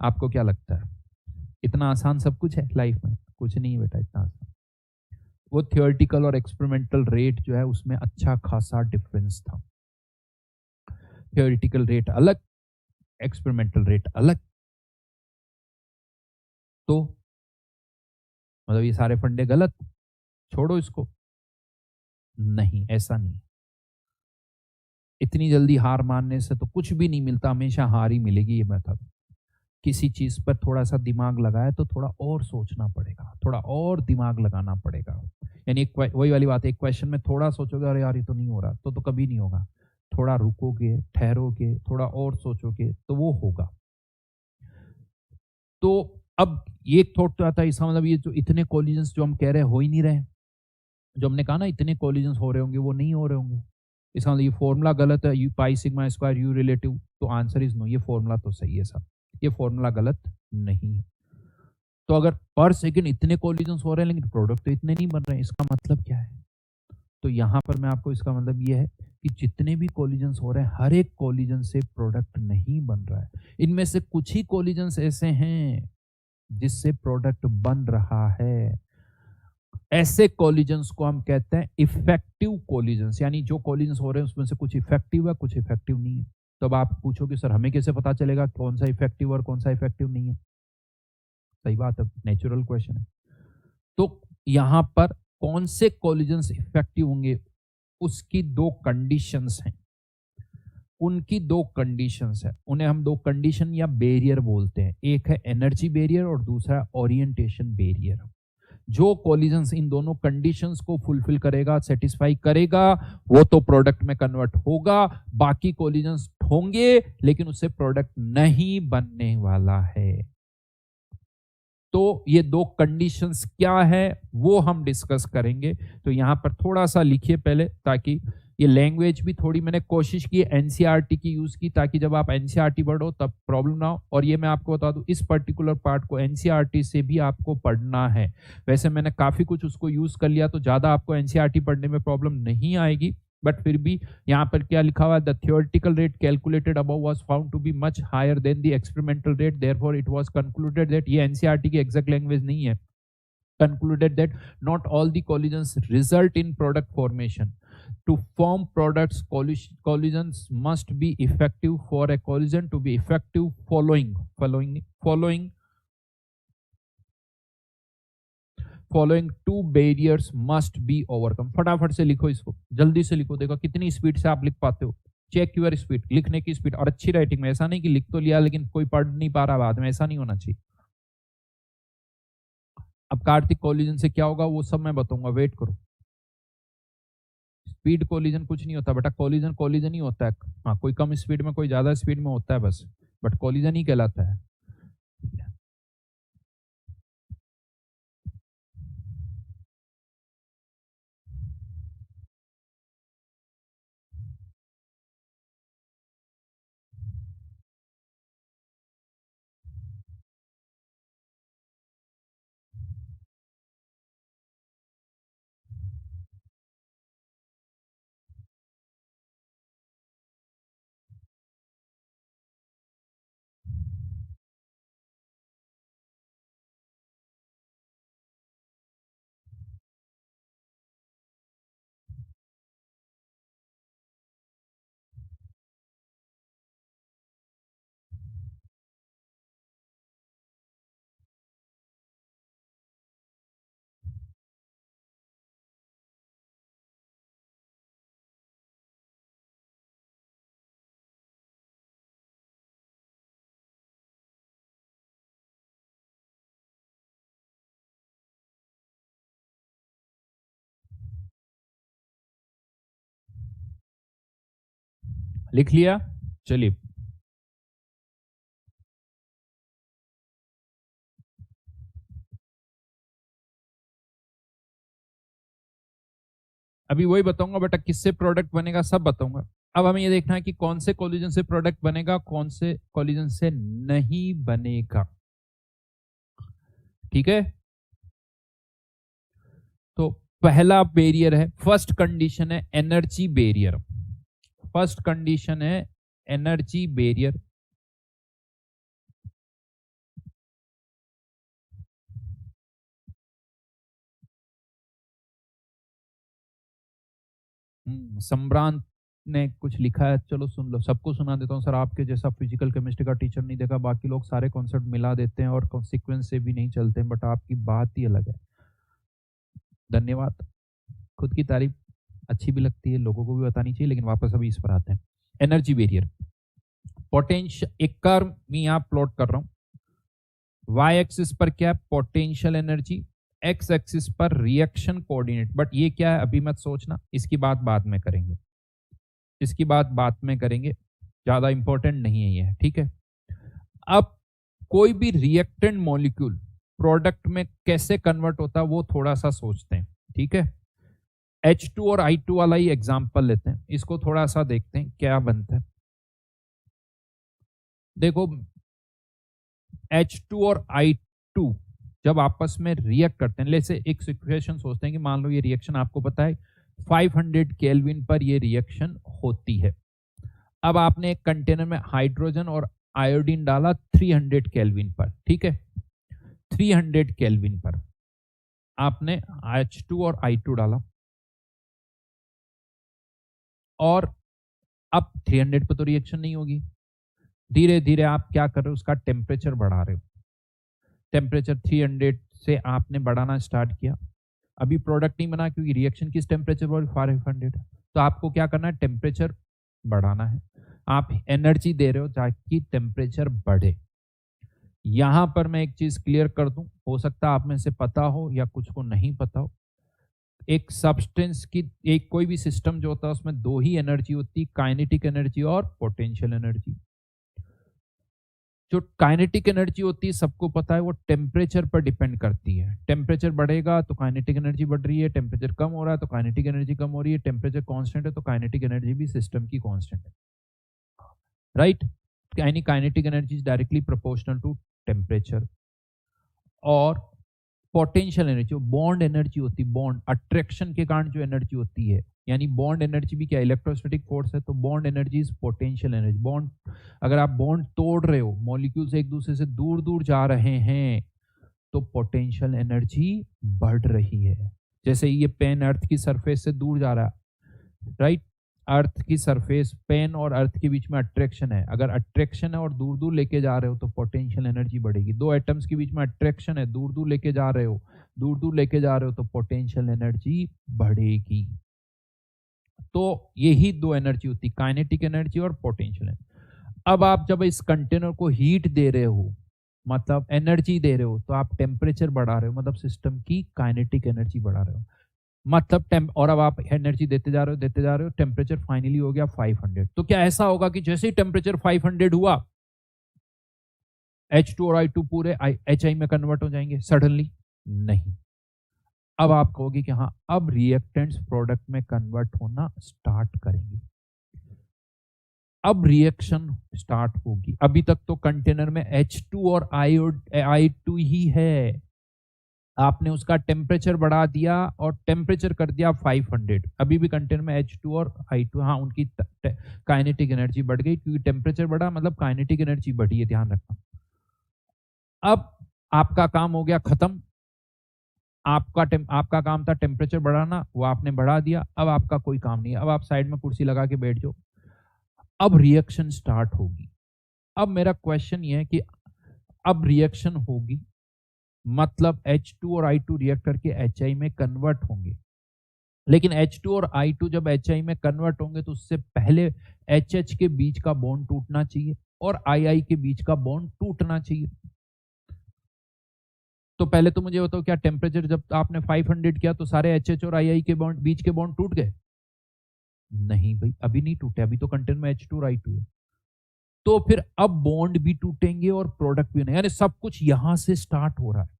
आपको क्या लगता है, इतना आसान सब कुछ है लाइफ में? कुछ नहीं बेटा इतना आसान। वो थ्योरेटिकल और एक्सपेरिमेंटल रेट जो है उसमें अच्छा खासा डिफरेंस था। थ्योरेटिकल रेट अलग, एक्सपेरिमेंटल रेट अलग। तो मतलब ये सारे फंडे गलत, छोड़ो इसको। नहीं, ऐसा नहीं। इतनी जल्दी हार मानने से तो कुछ भी नहीं मिलता, हमेशा हार ही मिलेगी ये मेथड। किसी चीज पर थोड़ा सा दिमाग लगाए तो थोड़ा और सोचना पड़ेगा, थोड़ा और दिमाग लगाना पड़ेगा। यानी वही वाली बात है, एक क्वेश्चन में थोड़ा सोचोगे अरे यार ये तो नहीं हो रहा, तो कभी नहीं होगा। थोड़ा रुकोगे, ठहरोगे, थोड़ा और सोचोगे तो वो होगा। तो अब ये एक थॉट तो आता है, इसका मतलब ये जो इतने कोलिजन्स जो हम कह रहे हैं हो ही नहीं रहे, जो हमने कहा ना इतने कोलिजन्स हो रहे होंगे वो नहीं हो रहे होंगे, इसका मतलब ये फॉर्मूला गलत है, you pi sigma square you relative. तो आंसर इज नो, ये फॉर्मूला तो सही है सर, ये फॉर्मूला गलत नहीं है। तो अगर पर सेकंड इतने कोलिजन्स हो रहे हैं लेकिन प्रोडक्ट तो इतने नहीं बन रहे हैं, इसका मतलब क्या है? तो यहां पर मैं आपको इसका मतलब ये है कि जितने भी कोलिजन्स हो रहे हैं हर एक कोलिजन से प्रोडक्ट नहीं बन रहा है, इनमें से कुछ ही कोलिजन्स ऐसे हैं जिससे प्रोडक्ट बन रहा है। ऐसे कोलिजन्स को हम कहते हैं इफेक्टिव कोलिजन्स, यानी जो कोलिजन्स हो रहे हैं उसमें से कुछ इफेक्टिव है कुछ इफेक्टिव नहीं है। तो अब आप पूछोगे सर हमें कैसे पता चलेगा कौन सा इफेक्टिव और कौन सा इफेक्टिव नहीं है? सही बात है, नेचुरल क्वेश्चन है। तो यहां पर कौन से कोलिजन्स इफेक्टिव होंगे, उसकी दो कंडीशंस हैं। उनकी दो कंडीशंस है, उन्हें हम दो कंडीशन या बैरियर बोलते हैं, एक है एनर्जी बैरियर और दूसरा ओरिएंटेशन बैरियर। जो कोलिजन्स इन दोनों कंडीशंस को फुलफिल करेगा, सेटिस्फाई करेगा, वो तो प्रोडक्ट में कन्वर्ट होगा। बाकी कोलिजन्स होंगे लेकिन उससे प्रोडक्ट नहीं बनने वाला है। तो ये दो कंडीशंस क्या है वो हम डिस्कस करेंगे। तो यहां पर थोड़ा सा लिखिए पहले, ताकि ये लैंग्वेज भी थोड़ी मैंने कोशिश की एनसीईआरटी की यूज की, ताकि जब आप एनसीईआरटी पढ़ो तब प्रॉब्लम ना हो। और ये मैं आपको बता दूं, इस पर्टिकुलर पार्ट को एनसीईआरटी से भी आपको पढ़ना है। वैसे मैंने काफी कुछ उसको यूज कर लिया तो ज्यादा आपको एनसीईआरटी पढ़ने में प्रॉब्लम नहीं आएगी, बट फिर भी यहाँ पर क्या लिखा हुआ है, the theoretical rate calculated above was found to be much higher than the experimental rate, therefore it was concluded that, ये एनसीईआरटी की एग्जैक्ट लैंग्वेज नहीं है, concluded that not all the collisions result in product formation. To form products, collisions must be effective. For a collision to be effective, following two barriers must be overcome. फटाफट से लिखो इसको, जल्दी से लिखो, देखो कितनी स्पीड से आप लिख पाते हो। चेक यूर स्पीड, लिखने की स्पीड, और अच्छी राइटिंग में, ऐसा नहीं कि लिख तो लिया लेकिन कोई पढ़ नहीं पा रहा बाद में, ऐसा नहीं होना चाहिए। अब कार्तिक कोलिजन से क्या होगा वो सब मैं बताऊंगा, वेट करो। स्पीड कोलिजन कुछ नहीं होता बेटा, कोलिजन कोलिजन ही होता है। हाँ, कोई कम स्पीड में कोई ज्यादा स्पीड में होता है बस, बट कोलिजन ही कहलाता है। लिख लिया, चलिए। अभी वही बताऊंगा बेटा, किससे प्रोडक्ट बनेगा सब बताऊंगा। अब हमें ये देखना है कि कौन से कोलिजन से प्रोडक्ट बनेगा, कौन से कोलिजन से नहीं बनेगा। ठीक है, तो पहला बैरियर है, फर्स्ट कंडीशन है एनर्जी बैरियर। फर्स्ट कंडीशन है एनर्जी बैरियर। संभ्रांत ने कुछ लिखा है, चलो सुन लो, सबको सुना देता हूँ। सर आपके जैसा फिजिकल केमिस्ट्री का टीचर नहीं देखा, बाकी लोग सारे कॉन्सेप्ट मिला देते हैं और सीक्वेंस से भी नहीं चलते हैं, बट आपकी बात ही अलग है। धन्यवाद। खुद की तारीफ अच्छी भी लगती है, लोगों को भी बतानी चाहिए, लेकिन वापस अभी इस पर आते हैं। एनर्जी बैरियर, पोटेंशियल, एक कर्व मैं यहाँ प्लॉट कर रहा हूँ। वाई एक्सिस पर क्या है? पोटेंशियल एनर्जी, एक्स एक्सिस पर रिएक्शन कोऑर्डिनेट। बट ये क्या है अभी मत सोचना, इसकी बात बाद में करेंगे, इसकी बात बाद में करेंगे, ज्यादा इंपॉर्टेंट नहीं है ये, ठीक है। अब कोई भी रिएक्टेंट मॉलिक्यूल प्रोडक्ट में कैसे कन्वर्ट होता है वो थोड़ा सा सोचते हैं, ठीक है। H2 और I2 वाला ही एग्जांपल लेते हैं, इसको थोड़ा सा देखते हैं क्या बनता है। देखो H2 और I2 जब आपस में रिएक्ट करते हैं, जैसे एक सिचुएशन सोचते हैं कि मान लो ये रिएक्शन आपको पता है 500 केल्विन पर ये रिएक्शन होती है। अब आपने एक कंटेनर में हाइड्रोजन और आयोडीन डाला 300 केल्विन पर, ठीक है। 300 केल्विन पर आपने H2 और I2 डाला, और अब 300 पर तो रिएक्शन नहीं होगी। धीरे धीरे आप क्या कर रहे हो, उसका टेम्परेचर बढ़ा रहे हो। टेम्परेचर 300 से आपने बढ़ाना स्टार्ट किया, अभी प्रोडक्ट नहीं बना क्योंकि रिएक्शन किस टेम्परेचर पर? 500। तो आपको क्या करना है? टेम्परेचर बढ़ाना है। आप एनर्जी दे रहे हो ताकि टेम्परेचर बढ़े। यहां पर मैं एक चीज क्लियर कर दूं, हो सकता है आप में से पता हो या कुछ को नहीं पता हो। एक सब्सटेंस की, एक कोई भी सिस्टम जो होता है उसमें दो ही एनर्जी होती है, काइनेटिक एनर्जी और पोटेंशियल एनर्जी। जो काइनेटिक एनर्जी होती है सबको पता है, वो टेम्परेचर पर डिपेंड करती है। टेम्परेचर बढ़ेगा तो काइनेटिक एनर्जी बढ़ रही है, टेम्परेचर कम हो रहा है तो काइनेटिक एनर्जी कम हो रही है, टेम्परेचर कांस्टेंट है तो काइनेटिक एनर्जी भी सिस्टम की कांस्टेंट है, राइट। यानी kinetic energy is directly proportional to temperature. और पोटेंशियल एनर्जी, बॉन्ड एनर्जी होती है, बॉन्ड अट्रैक्शन के कारण जो एनर्जी होती है, यानी बॉन्ड एनर्जी भी क्या? इलेक्ट्रोस्टैटिक फोर्स है, तो bond energy is potential energy. Bond, अगर आप बॉन्ड तोड़ रहे हो, मॉलिक्यूल्स एक दूसरे से दूर दूर जा रहे हैं, तो पोटेंशियल एनर्जी बढ़ रही है। जैसे ये पेन अर्थ की सरफेस से दूर जा रहा है, राइट। अर्थ की सरफेस, पेन और अर्थ के बीच में अट्रैक्शन है, अगर अट्रैक्शन है और दूर दूर लेके जा रहे हो तो पोटेंशियल एनर्जी बढ़ेगी। दो एटम्स के बीच में अट्रैक्शन है, दूर दूर लेके जा रहे हो, दूर दूर लेके जा रहे हो तो पोटेंशियल एनर्जी बढ़ेगी। तो यही दो एनर्जी होती, काइनेटिक एनर्जी और पोटेंशियल एनर्जी। अब आप जब इस कंटेनर को हीट दे रहे हो, मतलब एनर्जी दे रहे हो, तो आप टेम्परेचर बढ़ा रहे हो, मतलब सिस्टम की काइनेटिक एनर्जी बढ़ा रहे हो, मतलब और अब आप एनर्जी देते जा रहे हो, टेम्परेचर फाइनली हो गया 500। तो क्या ऐसा होगा कि जैसे ही टेम्परेचर 500 हुआ, H2 और I2 पूरे HI में कन्वर्ट हो जाएंगे सडनली? नहीं। अब आप कहोगे कि हाँ, अब रिएक्टेंट्स प्रोडक्ट में कन्वर्ट होना स्टार्ट करेंगे, अब रिएक्शन स्टार्ट होगी। अभी तक तो कंटेनर में H2 और I2 ही है, आपने उसका टेम्परेचर बढ़ा दिया और टेम्परेचर कर दिया 500, अभी भी कंटेनर में H2 और I2, हाँ उनकी काइनेटिक एनर्जी बढ़ गई क्योंकि टेम्परेचर बढ़ा, मतलब काइनेटिक एनर्जी बढ़ी है, ध्यान रखना। अब आपका काम हो गया खत्म, आपका काम था टेम्परेचर बढ़ाना, वो आपने बढ़ा दिया, अब आपका कोई काम नहीं है, अब आप साइड में कुर्सी लगा के बैठ जाओ। अब रिएक्शन स्टार्ट होगी। अब मेरा क्वेश्चन ये है कि अब रिएक्शन होगी, मतलब H2 और I2 रिएक्ट करके HI में कन्वर्ट होंगे, लेकिन H2 और I2 जब HI में कन्वर्ट होंगे तो उससे पहले HH के बीच का बॉन्ड टूटना चाहिए और II के बीच का बॉन्ड टूटना चाहिए। तो पहले तो मुझे बताओ, क्या टेम्परेचर जब आपने 500 किया तो सारे HH और II के बॉन्ड, बीच के बॉन्ड टूट गए? नहीं भाई, अभी नहीं टूटे, अभी तो कंटेनर में H2 और I2 है। तो फिर अब बॉन्ड भी टूटेंगे और प्रोडक्ट भी नहीं, यानी सब कुछ यहां से स्टार्ट हो रहा है।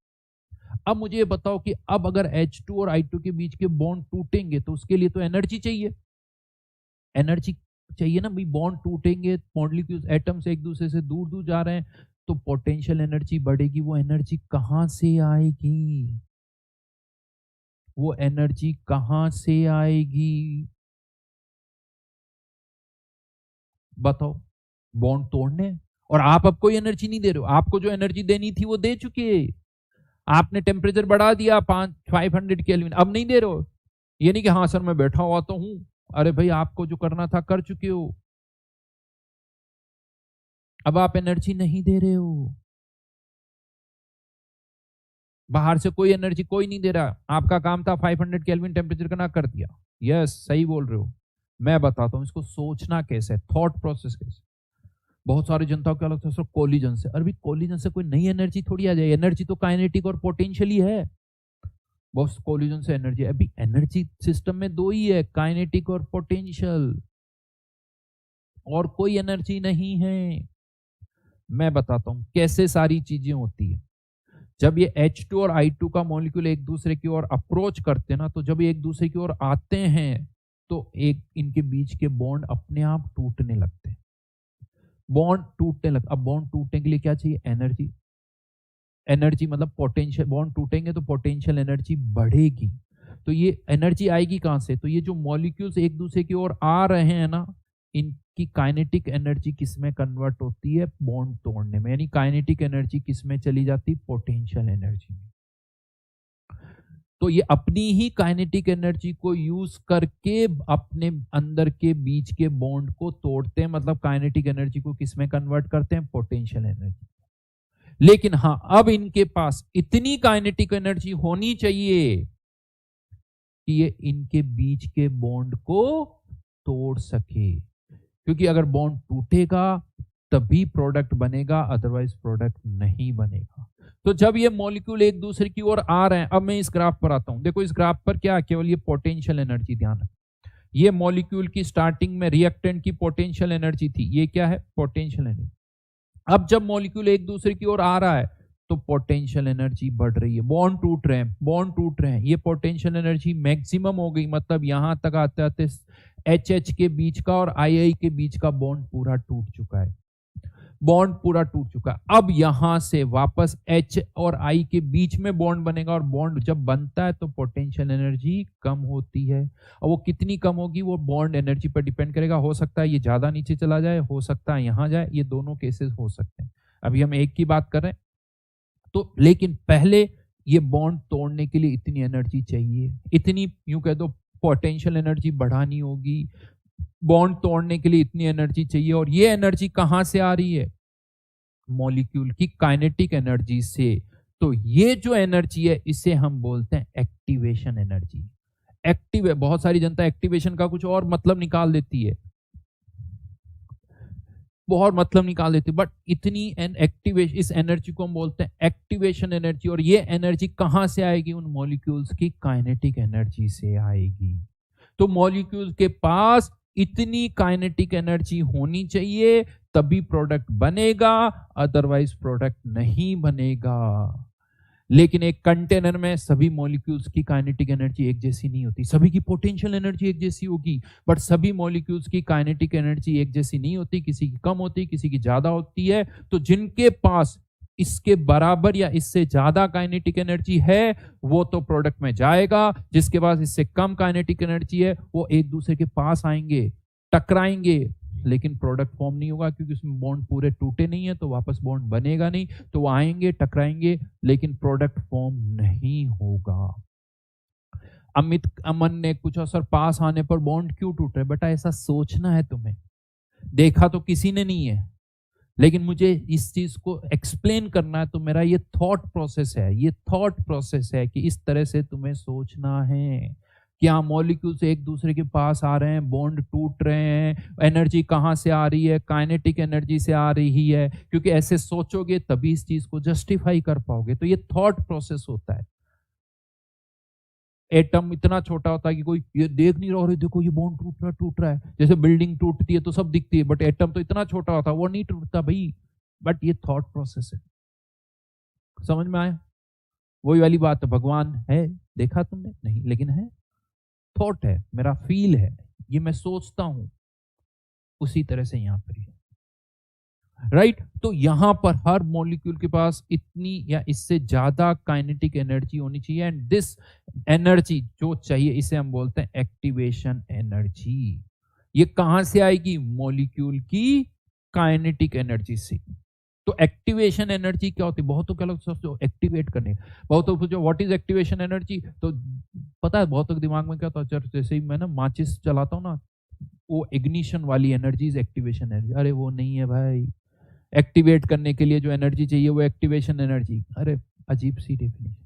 अब मुझे ये बताओ कि अब अगर H2 और I2 के बीच के बॉन्ड टूटेंगे तो उसके लिए तो एनर्जी चाहिए, एनर्जी चाहिए ना भाई। बॉन्ड टूटेंगे, मॉलिक्यूल्स, एटम्स एक दूसरे से दूर दूर जा रहे हैं, तो पोटेंशियल एनर्जी बढ़ेगी। वो एनर्जी कहां से आएगी? वो एनर्जी कहां से आएगी बताओ? बॉन्ड तोड़ने, और आप अब कोई एनर्जी नहीं दे रहे हो, आपको जो एनर्जी देनी थी वो दे चुके, आपने टेम्परेचर बढ़ा दिया 500 केल्विन, अब नहीं दे रहे हो। ये नहीं कि हाँ सर मैं बैठा हुआ तो हूं अरे भाई आपको जो करना था कर चुके हो, अब आप एनर्जी नहीं दे रहे हो, बाहर से कोई एनर्जी कोई नहीं दे रहा, आपका काम था 500 केल्विन टेम्परेचर करना, कर दिया। यस सही बोल रहे हो। मैं बताता हूं इसको सोचना कैसे है, थॉट प्रोसेस कैसे। बहुत सारी जनता को क्या लगता है सर कोलिजन से, अरे कोलिजन से कोई नई एनर्जी थोड़ी आ जाए, एनर्जी तो काइनेटिक और पोटेंशियल ही है। बस कोलिजन से एनर्जी, अभी एनर्जी सिस्टम में दो ही है, काइनेटिक और पोटेंशियल, और कोई एनर्जी नहीं है। मैं बताता हूं कैसे सारी चीजें होती है। जब ये H2 और I2 का मॉलिक्यूल एक दूसरे की ओर अप्रोच करते हैं ना, तो जब ये एक दूसरे की ओर आते हैं तो एक इनके बीच के बॉन्ड अपने आप टूटने लगते हैं, बॉन्ड टूटने लगता। अब बॉन्ड टूटने के लिए क्या चाहिए, एनर्जी। एनर्जी मतलब पोटेंशियल, बॉन्ड टूटेंगे तो पोटेंशियल एनर्जी बढ़ेगी। तो ये एनर्जी आएगी कहां से, तो ये जो मॉलिक्यूल्स एक दूसरे की ओर आ रहे हैं ना, इनकी काइनेटिक एनर्जी किस में कन्वर्ट होती है, बॉन्ड तोड़ने में। यानी काइनेटिक एनर्जी किस में चली जाती, पोटेंशियल एनर्जी में। तो ये अपनी ही काइनेटिक एनर्जी को यूज करके अपने अंदर के बीच के बॉन्ड को तोड़ते हैं, मतलब काइनेटिक एनर्जी को किस में कन्वर्ट करते हैं, पोटेंशियल एनर्जी। लेकिन हां, अब इनके पास इतनी काइनेटिक एनर्जी होनी चाहिए कि ये इनके बीच के बॉन्ड को तोड़ सके, क्योंकि अगर बॉन्ड टूटेगा तभी प्रोडक्ट बनेगा, अदरवाइज प्रोडक्ट नहीं बनेगा। तो जब ये मॉलिक्यूल एक दूसरे की ओर आ रहे हैं, अब मैं इस ग्राफ पर आता हूं, देखो इस ग्राफ पर क्या, केवल ये पोटेंशियल एनर्जी, ध्यान रखो ये मॉलिक्यूल की स्टार्टिंग में रिएक्टेंट की पोटेंशियल एनर्जी थी, ये क्या है, पोटेंशियल एनर्जी। अब जब मॉलिक्यूल एक दूसरे की ओर आ रहा है तो पोटेंशियल एनर्जी बढ़ रही है, बॉन्ड टूट रहे हैं, बॉन्ड टूट रहे हैं, ये पोटेंशियल एनर्जी मैक्सिमम हो गई, मतलब यहां तक आते आते HH के बीच का और II के बीच का बॉन्ड पूरा टूट चुका है, बॉन्ड पूरा टूट चुका है। अब यहां से वापस H और I के बीच में बॉन्ड बनेगा, और बॉन्ड जब बनता है तो पोटेंशियल एनर्जी कम होती है। और वो कितनी कम होगी, वो बॉन्ड एनर्जी पर डिपेंड करेगा, हो सकता है ये ज्यादा नीचे चला जाए, हो सकता है यहां जाए, ये दोनों केसेस हो सकते हैं। अभी हम एक की बात कर रहे हैं, तो लेकिन पहले ये बॉन्ड तोड़ने के लिए इतनी एनर्जी चाहिए, इतनी यूं कह दो पोटेंशियल एनर्जी बढ़ानी होगी, बॉन्ड तोड़ने के लिए इतनी एनर्जी चाहिए। और ये एनर्जी कहां से आ रही है, मॉलिक्यूल की काइनेटिक एनर्जी से। तो ये जो एनर्जी है इसे हम बोलते हैं एक्टिवेशन एनर्जी। एक्टिव है, बहुत सारी जनता एक्टिवेशन का कुछ और मतलब निकाल देती है, बहुत मतलब निकाल देती है, बट इतनी एक्टिवेशन, इस एनर्जी को हम बोलते हैं एक्टिवेशन एनर्जी। और ये एनर्जी कहां से आएगी, उन मॉलिक्यूल्स की काइनेटिक एनर्जी से आएगी। तो मॉलिक्यूल के पास इतनी काइनेटिक एनर्जी होनी चाहिए तभी प्रोडक्ट बनेगा, अदरवाइज प्रोडक्ट नहीं बनेगा। लेकिन एक कंटेनर में सभी मॉलिक्यूल्स की काइनेटिक एनर्जी एक जैसी नहीं होती, सभी की पोटेंशियल एनर्जी एक जैसी होगी, बट सभी मॉलिक्यूल्स की काइनेटिक एनर्जी एक जैसी नहीं होती, किसी की कम होती, किसी की ज्यादा होती है। तो जिनके पास इसके बराबर या इससे ज्यादा काइनेटिक एनर्जी है वो तो प्रोडक्ट में जाएगा, जिसके पास इससे कम काइनेटिक एनर्जी है वो एक दूसरे के पास आएंगे, टकराएंगे, लेकिन प्रोडक्ट फॉर्म नहीं होगा, क्योंकि उसमें बॉन्ड पूरे टूटे नहीं है, तो वापस बॉन्ड बनेगा नहीं। तो वो आएंगे, टकराएंगे, लेकिन प्रोडक्ट फॉर्म नहीं होगा। अमित अमन ने कुछ असर, पास आने पर बॉन्ड क्यों टूट रहे, बेटा ऐसा सोचना है तुम्हें, देखा तो किसी ने नहीं है, लेकिन मुझे इस चीज को एक्सप्लेन करना है, तो मेरा ये थॉट प्रोसेस है, ये थॉट प्रोसेस है कि इस तरह से तुम्हें सोचना है कि हाँ मॉलिक्यूल्स एक दूसरे के पास आ रहे हैं, बॉन्ड टूट रहे हैं, एनर्जी कहाँ से आ रही है, काइनेटिक एनर्जी से आ रही है, क्योंकि ऐसे सोचोगे तभी इस चीज को जस्टिफाई कर पाओगे। तो ये थॉट प्रोसेस होता है। एटम इतना छोटा होता है कि कोई ये देख नहीं रहा, और देखो ये बॉन्ड टूट रहा है, जैसे बिल्डिंग टूटती है तो सब दिखती है, बट एटम तो इतना छोटा होता है वो नहीं टूटता भाई, बट ये थॉट प्रोसेस है। समझ में आया, वही वाली बात है, भगवान है देखा तुमने नहीं, लेकिन है, थॉट है, मेरा फील है, ये मैं सोचता हूं, उसी तरह से यहां पर राइट। तो यहां पर हर मॉलिक्यूल के पास इतनी या इससे ज्यादा काइनेटिक एनर्जी होनी चाहिए, एंड दिस एनर्जी जो चाहिए इसे हम बोलते हैं एक्टिवेशन एनर्जी। ये कहां से आएगी, मॉलिक्यूल की काइनेटिक एनर्जी से। तो एक्टिवेशन एनर्जी क्या होती है? बहुतों क्या लोग सोचो एक्टिवेट करने, बहुतों पूछो व्हाट इज एक्टिवेशन एनर्जी, तो पता है बहुतों के दिमाग में क्या होता है, जैसे ही मैं ना माचिस चलाता हूँ ना, वो इग्निशन वाली एनर्जी इज एक्टिवेशन एनर्जी। अरे वो नहीं है भाई, एक्टिवेट करने के लिए जो एनर्जी चाहिए वो एक्टिवेशन एनर्जी। अरे अजीब सी डेफिनेशन,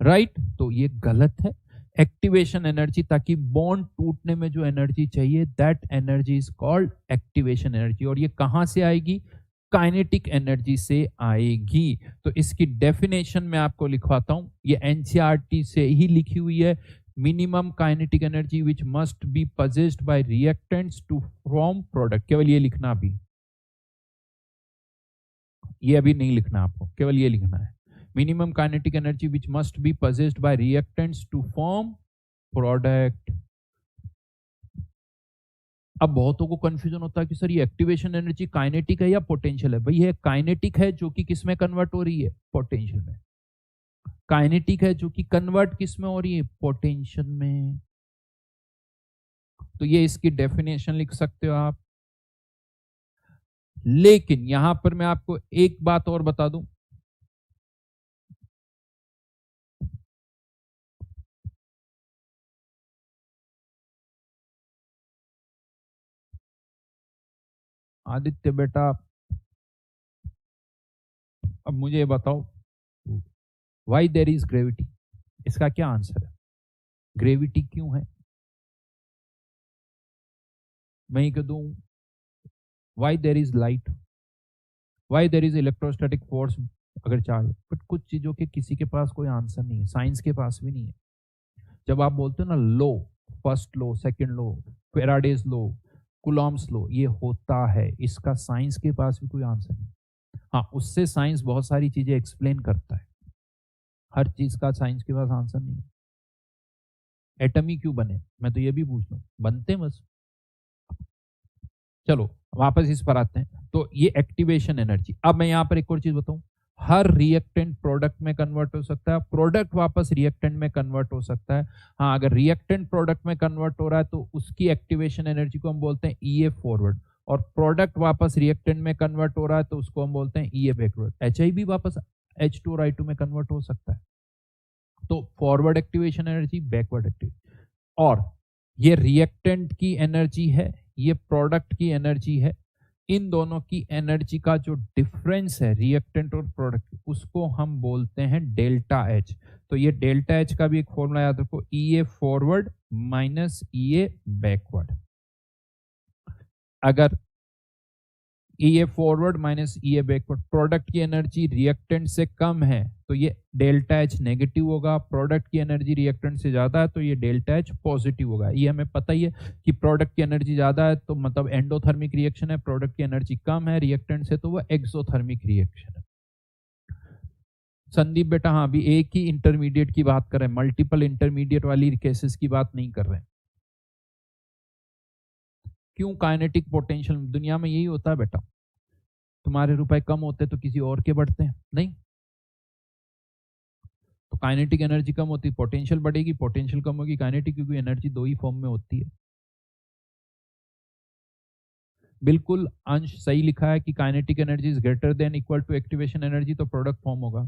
राइट? तो ये गलत है। एक्टिवेशन एनर्जी, ताकि बॉन्ड टूटने में जो एनर्जी चाहिए, that energy is called activation energy. और ये कहां से आएगी? काइनेटिक एनर्जी से आएगी। तो इसकी डेफिनेशन मैं आपको लिखवाता हूं, ये एनसीईआरटी से ही लिखी हुई है। Minimum kinetic energy which must be possessed by reactants to form product. केवल ये लिखना, अभी ये अभी नहीं लिखना आपको, केवल ये लिखना है, minimum kinetic energy which must be possessed by reactants to form product। अब बहुतों को कंफ्यूजन होता है कि सर ये एक्टिवेशन एनर्जी काइनेटिक है या पोटेंशियल है? भाई ये काइनेटिक है जो कि किस में कन्वर्ट हो रही है? पोटेंशियल में। काइनेटिक है जो कि कन्वर्ट किस में हो रही है? पोटेंशियल में। तो ये इसकी डेफिनेशन लिख सकते हो आप। लेकिन यहां पर मैं आपको एक बात और बता दूं, आदित्य बेटा अब मुझे ये बताओ, व्हाई देयर इज ग्रेविटी? इसका क्या आंसर है? ग्रेविटी क्यों है? मैं ही कह दूं why there is light, why there is electrostatic force अगर चार्ज। बट कुछ चीजों के किसी के पास कोई आंसर नहीं है, साइंस के पास भी नहीं है। जब आप बोलते हो ना लो, फर्स्ट लो, सेकंड लो, फेराडेज लो, कुलॉम्स लो, ये होता है, इसका साइंस के पास भी कोई आंसर नहीं। हाँ, उससे साइंस बहुत सारी चीजें एक्सप्लेन करता है, हर चीज का साइंस के पास आंसर नहीं है। एटम ही क्यों बने, मैं तो ये भी पूछ लूं, बनते बस। चलो वापस इस पर आते हैं। तो ये एक्टिवेशन एनर्जी। अब मैं यहां पर एक और चीज बताऊं, हर रिएक्टेंट प्रोडक्ट में कन्वर्ट हो सकता है, प्रोडक्ट वापस रिएक्टेंट में कन्वर्ट हो सकता है। हाँ, अगर रिएक्टेंट प्रोडक्ट में कन्वर्ट हो रहा है तो उसकी एक्टिवेशन एनर्जी को हम बोलते हैं ईए फॉरवर्ड, और प्रोडक्ट वापस रिएक्टेंट में कन्वर्ट हो रहा है तो उसको हम बोलते हैं ईए बैकवर्ड। एचआई भी वापस H2 और I2 में कन्वर्ट हो सकता है। तो forward activation energy, backward activation. और ये रिएक्टेंट की एनर्जी है, ये प्रोडक्ट की एनर्जी है। इन दोनों की एनर्जी का जो डिफरेंस है रिएक्टेंट और प्रोडक्ट, उसको हम बोलते हैं डेल्टा एच। तो ये डेल्टा एच का भी एक फॉर्मूला याद रखो, ईए फॉरवर्ड माइनस ईए बैकवर्ड। अगर ईए फॉरवर्ड माइनस ईए बैकवर्ड, प्रोडक्ट की एनर्जी रिएक्टेंट से कम है तो ये डेल्टा एच नेगेटिव होगा, प्रोडक्ट की एनर्जी रिएक्टेंट से ज्यादा है तो ये डेल्टा एच पॉजिटिव होगा। ये हमें पता ही है कि प्रोडक्ट की एनर्जी ज्यादा है तो मतलब एंडोथर्मिक रिएक्शन है, प्रोडक्ट की एनर्जी कम है रिएक्टेंट से तो वह एक्सोथर्मिक रिएक्शन है। संदीप बेटा हाँ, अभी एक ही इंटरमीडिएट की बात कर रहे हैं, मल्टीपल इंटरमीडिएट वाली केसेस की बात नहीं कर रहे हैं। क्यों काइनेटिक पोटेंशियल? दुनिया में यही होता है बेटा, तुम्हारे रुपए कम होते तो किसी और के बढ़ते हैं, नहीं? तो काइनेटिक एनर्जी कम होती, पोटेंशियल बढ़ेगी, पोटेंशियल कम होगी, काइनेटिक, क्योंकि एनर्जी दो ही फॉर्म में होती है। बिल्कुल अंश सही लिखा है कि kinetic energy is greater than equal to activation energy, तो प्रोडक्ट फॉर्म होगा।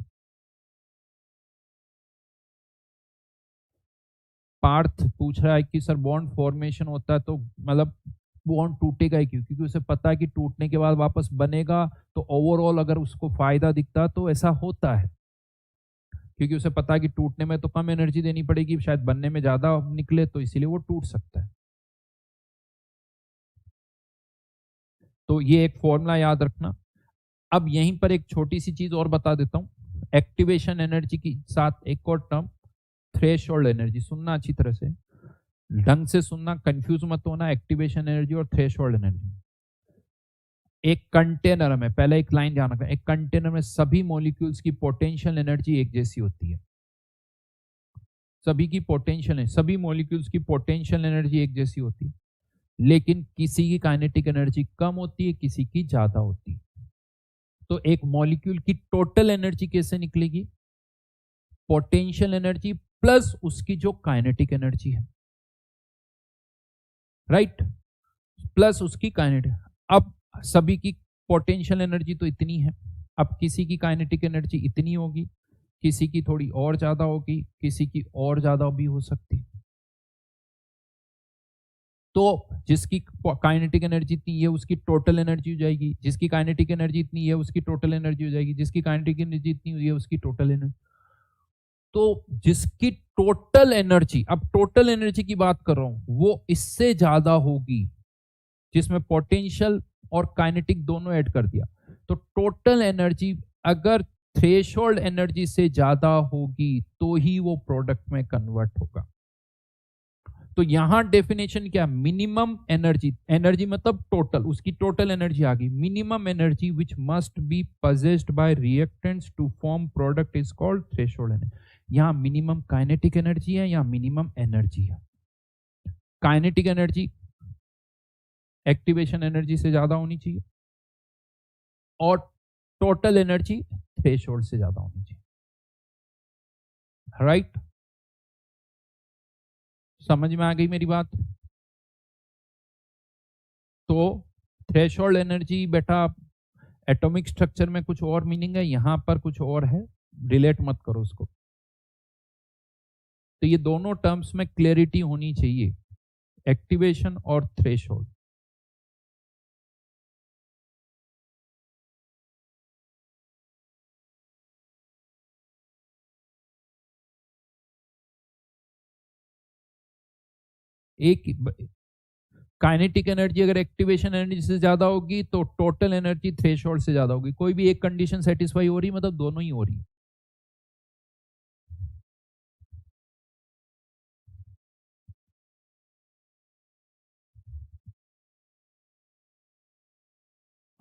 पार्थ पूछ रहा है कि सर बॉन्ड फॉर्मेशन होता है तो मतलब बॉन्ड टूटेगा ही क्यों? क्योंकि उसे पता है कि टूटने के बाद वापस बनेगा, तो ओवरऑल अगर उसको फायदा दिखता तो ऐसा होता है, क्योंकि उसे पता है कि टूटने में तो कम एनर्जी देनी पड़ेगी, शायद बनने में ज्यादा निकले, तो इसीलिए वो टूट सकता है। तो ये एक फॉर्मूला याद रखना। अब यहीं पर एक छोटी सी चीज और बता देता हूं, एक्टिवेशन एनर्जी के साथ एक और टर्म थ्रेशोल्ड एनर्जी। सुनना अच्छी तरह से, ढंग से सुनना, कंफ्यूज मत होना। एक्टिवेशन एनर्जी और थ्रेशोल्ड एनर्जी, एक कंटेनर में, पहले एक लाइन ध्यान रखना, एक कंटेनर में सभी मॉलिक्यूल्स की पोटेंशियल एनर्जी एक जैसी होती है। सभी की पोटेंशियल है, सभी मॉलिक्यूल्स की पोटेंशियल एनर्जी एक जैसी होती है, लेकिन किसी की काइनेटिक एनर्जी कम होती है, किसी की ज्यादा होती है। तो एक मॉलिक्यूल की टोटल एनर्जी कैसे निकलेगी? पोटेंशियल एनर्जी प्लस उसकी जो काइनेटिक एनर्जी है, राइट, प्लस उसकी काइनेटिक। अब सभी की पोटेंशियल एनर्जी तो इतनी है, अब किसी की काइनेटिक एनर्जी इतनी होगी, किसी की थोड़ी और ज्यादा होगी, किसी की और ज्यादा भी हो सकती है। तो जिसकी काइनेटिक एनर्जी इतनी है उसकी टोटल एनर्जी हो जाएगी, जिसकी काइनेटिक एनर्जी इतनी है उसकी टोटल एनर्जी हो जाएगी, जिसकी काइनेटिक एनर्जी इतनी हुई है उसकी टोटल एनर्जी। तो जिसकी टोटल एनर्जी, अब टोटल एनर्जी की बात कर रहा हूं, वो इससे ज्यादा होगी, जिसमें पोटेंशियल और काइनेटिक दोनों ऐड कर दिया, तो टोटल एनर्जी अगर थ्रेशोल्ड एनर्जी से ज्यादा होगी तो ही वो प्रोडक्ट में कन्वर्ट होगा। तो यहां डेफिनेशन क्या, मिनिमम एनर्जी, एनर्जी मतलब टोटल, उसकी टोटल एनर्जी आ गई, minimum energy which must be possessed by reactants to form product is called threshold energy. यहां मिनिमम काइनेटिक एनर्जी है या मिनिमम एनर्जी है। काइनेटिक एनर्जी एक्टिवेशन एनर्जी से ज्यादा होनी चाहिए और टोटल एनर्जी थ्रेशोल्ड से ज्यादा होनी चाहिए, राइट? समझ में आ गई मेरी बात? तो थ्रेशोल्ड एनर्जी बेटा एटॉमिक स्ट्रक्चर में कुछ और मीनिंग है, यहां पर कुछ और है, रिलेट मत करो उसको। तो ये दोनों टर्म्स में क्लैरिटी होनी चाहिए, एक्टिवेशन और थ्रेशोल्ड। एक काइनेटिक एनर्जी अगर एक्टिवेशन एनर्जी से ज्यादा होगी तो टोटल एनर्जी थ्रेशोल्ड से ज्यादा होगी। कोई भी एक कंडीशन सेटिस्फाई हो रही मतलब दोनों ही हो रही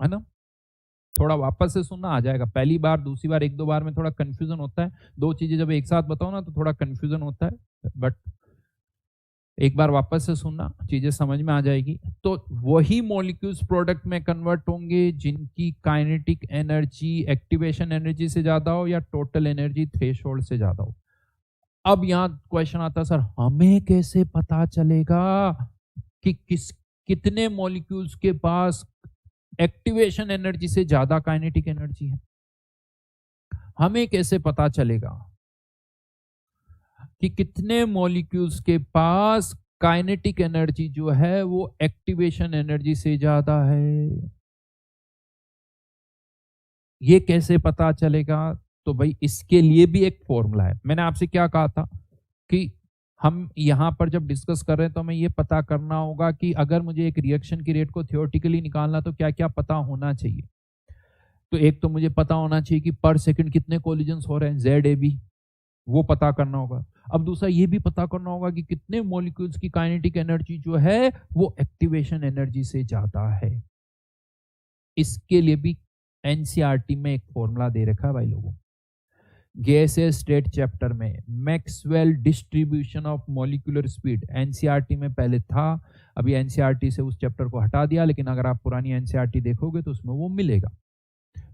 है ना? थोड़ा वापस से सुनना, आ जाएगा। पहली बार दूसरी बार एक दो बार में थोड़ा कंफ्यूजन होता है, दो चीजें जब एक साथ बताओ ना तो थोड़ा कंफ्यूजन होता है, बट एक बार वापस से सुनना, चीजें समझ में आ जाएगी। तो वही मॉलिक्यूल्स प्रोडक्ट में कन्वर्ट होंगे जिनकी काइनेटिक एनर्जी एक्टिवेशन एनर्जी से ज्यादा हो या टोटल एनर्जी थ्रेशोल्ड से ज्यादा हो। अब यहां क्वेश्चन आता है, सर हमें कैसे पता चलेगा कि कितने मॉलिक्यूल्स के पास एक्टिवेशन एनर्जी से ज्यादा काइनेटिक एनर्जी है? हमें कैसे पता चलेगा कि कितने मॉलिक्यूल्स के पास काइनेटिक एनर्जी जो है वो एक्टिवेशन एनर्जी से ज्यादा है? ये कैसे पता चलेगा? तो भाई इसके लिए भी एक फॉर्मूला है। मैंने आपसे क्या कहा था कि हम यहां पर जब डिस्कस कर रहे हैं तो हमें ये पता करना होगा कि अगर मुझे एक रिएक्शन की रेट को थियोरेटिकली निकालना तो क्या क्या पता होना चाहिए। तो एक तो मुझे पता होना चाहिए कि पर सेकंड कितने कोलिजन्स हो रहे हैं, ZAB, वो पता करना होगा। अब दूसरा ये भी पता करना होगा कि कितने मॉलिक्यूल्स की काइनेटिक एनर्जी जो है वो एक्टिवेशन एनर्जी से ज्यादा है। इसके लिए भी एनसीईआरटी में एक फॉर्मूला दे रखा है भाई लोगों, गैसेस स्टेट चैप्टर में, Maxwell distribution of molecular speed. NCERT में पहले था, अभी एनसीईआरटी से उस चैप्टर को हटा दिया, लेकिन अगर आप पुरानी एनसीईआरटी देखोगे तो उसमें वो मिलेगा।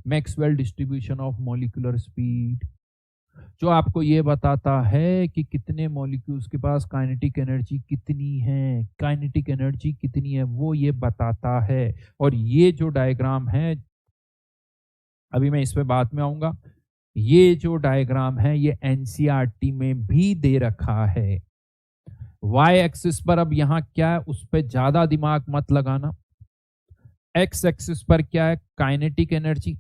Maxwell distribution of molecular speed जो आपको ये बताता है कि कितने मॉलिक्यूल्स के पास काइनेटिक एनर्जी कितनी है, काइनेटिक एनर्जी कितनी है वो ये बताता है। और ये जो डायग्राम है, अभी मैं इस पे बाद में आऊंगा, ये जो डायग्राम है ये एनसीईआरटी में भी दे रखा है। वाई एक्सिस पर अब यहां क्या है उस पर ज्यादा दिमाग मत लगाना। एक्स एक्सिस पर क्या है, काइनेटिक एनर्जी,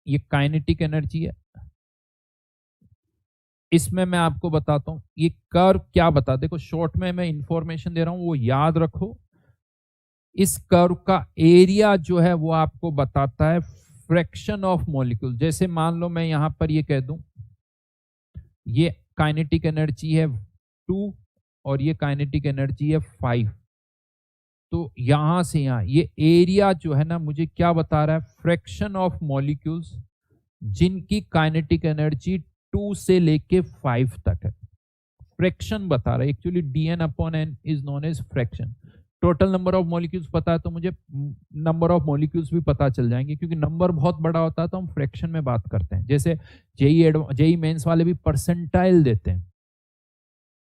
ये काइनेटिक एनर्जी है। इसमें मैं आपको बताता हूं ये कर्व क्या बता, देखो शॉर्ट में मैं इंफॉर्मेशन दे रहा हूं वो याद रखो। इस कर्व का एरिया जो है वो आपको बताता है फ्रैक्शन ऑफ मॉलिक्यूल। जैसे मान लो मैं यहां पर ये कह दूं ये काइनेटिक एनर्जी है 2 और ये काइनेटिक एनर्जी है 5, तो यहां से यहां ये एरिया जो है ना मुझे क्या बता रहा है, फ्रैक्शन ऑफ मॉलिक्यूल्स जिनकी काइनेटिक एनर्जी 2 से लेके 5 तक है। फ्रैक्शन बता रहा है, actually dn/n is known as fraction. Total number of molecules पता है तो मुझे नंबर ऑफ मॉलिक्यूल्स भी पता चल जाएंगे, क्योंकि नंबर बहुत बड़ा होता है तो हम फ्रैक्शन में बात करते हैं। जैसे जेई मेंस वाले भी परसेंटाइल देते हैं,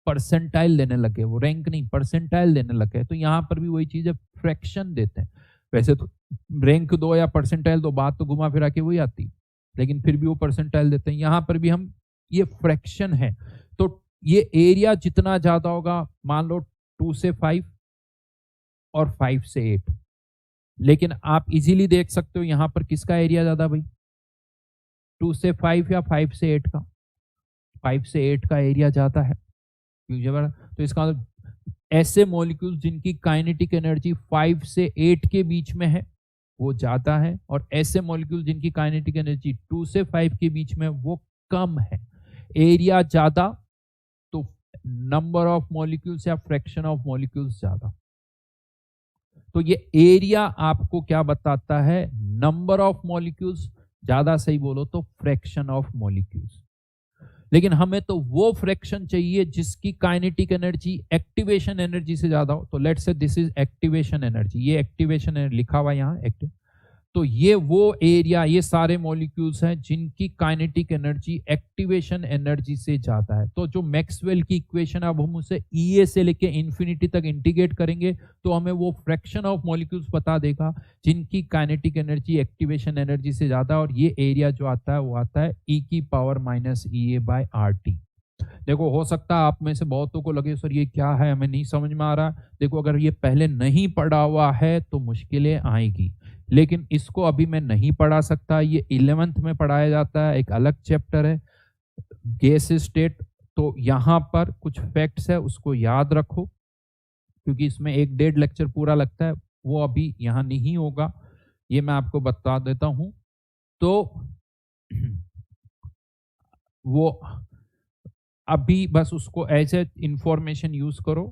परसेंटाइल देने लगे, वो रैंक नहीं परसेंटाइल देने लगे, तो यहां पर भी वही चीज है, फ्रैक्शन देते हैं। वैसे तो रैंक दो या परसेंटाइल दो, बात तो घुमा फिरा के वही आती, लेकिन फिर भी वो परसेंटाइल देते हैं। यहां पर भी हम, ये फ्रैक्शन है, तो ये एरिया जितना ज्यादा होगा, मान लो 2 से 5 और 5 से 8, लेकिन आप इजीली देख सकते हो यहां पर किसका एरिया ज्यादा भाई, 2 से 5 या 5 से 8 का। 5 से 8 का एरिया ज्यादा है, तो इसका मतलब ऐसे मॉलिक्यूल्स जिनकी काइनेटिक एनर्जी 5 से 8 के बीच में है वो ज्यादा है, और ऐसे मॉलिक्यूल जिनकी काइनेटिक एनर्जी 2 से 5 के बीच में वो कम है। एरिया ज्यादा तो नंबर ऑफ मॉलिक्यूल्स या फ्रैक्शन ऑफ मॉलिक्यूल्स ज्यादा। तो ये एरिया आपको क्या बताता है, नंबर ऑफ मॉलिक्यूल्स, ज्यादा सही बोलो तो फ्रैक्शन ऑफ मॉलिक्यूल्स। लेकिन हमें तो वो फ्रैक्शन चाहिए जिसकी काइनेटिक एनर्जी एक्टिवेशन एनर्जी से ज्यादा हो। तो let's say this is activation energy, ये एक्टिवेशन एनर्जी लिखा हुआ यहाँ एक्टिव, तो ये वो एरिया, ये सारे मॉलिक्यूल्स हैं जिनकी काइनेटिक एनर्जी एक्टिवेशन एनर्जी से ज्यादा है। तो जो मैक्सवेल की इक्वेशन, अब हम उसे ई से लेके इंफिनिटी तक इंटीग्रेट करेंगे तो हमें वो फ्रैक्शन ऑफ मॉलिक्यूल्स बता देगा जिनकी काइनेटिक एनर्जी एक्टिवेशन एनर्जी से ज्यादा, और ये एरिया जो आता है वो आता है e⁻⁻⁸ देखो, हो सकता है आप में से बहुतों को लगे सर ये क्या है, हमें नहीं समझ में आ रहा। देखो, अगर ये पहले नहीं पढ़ा हुआ है तो मुश्किलें आएगी, लेकिन इसको अभी मैं नहीं पढ़ा सकता, ये 11th में पढ़ाया जाता है, एक अलग चैप्टर है गैस स्टेट। तो यहां पर कुछ फैक्ट्स है, उसको याद रखो, क्योंकि इसमें 1-1.5 लेक्चर पूरा लगता है, वो अभी यहां नहीं होगा, ये मैं आपको बता देता हूं। तो वो अभी बस उसको एज ए इंफॉर्मेशन यूज करो।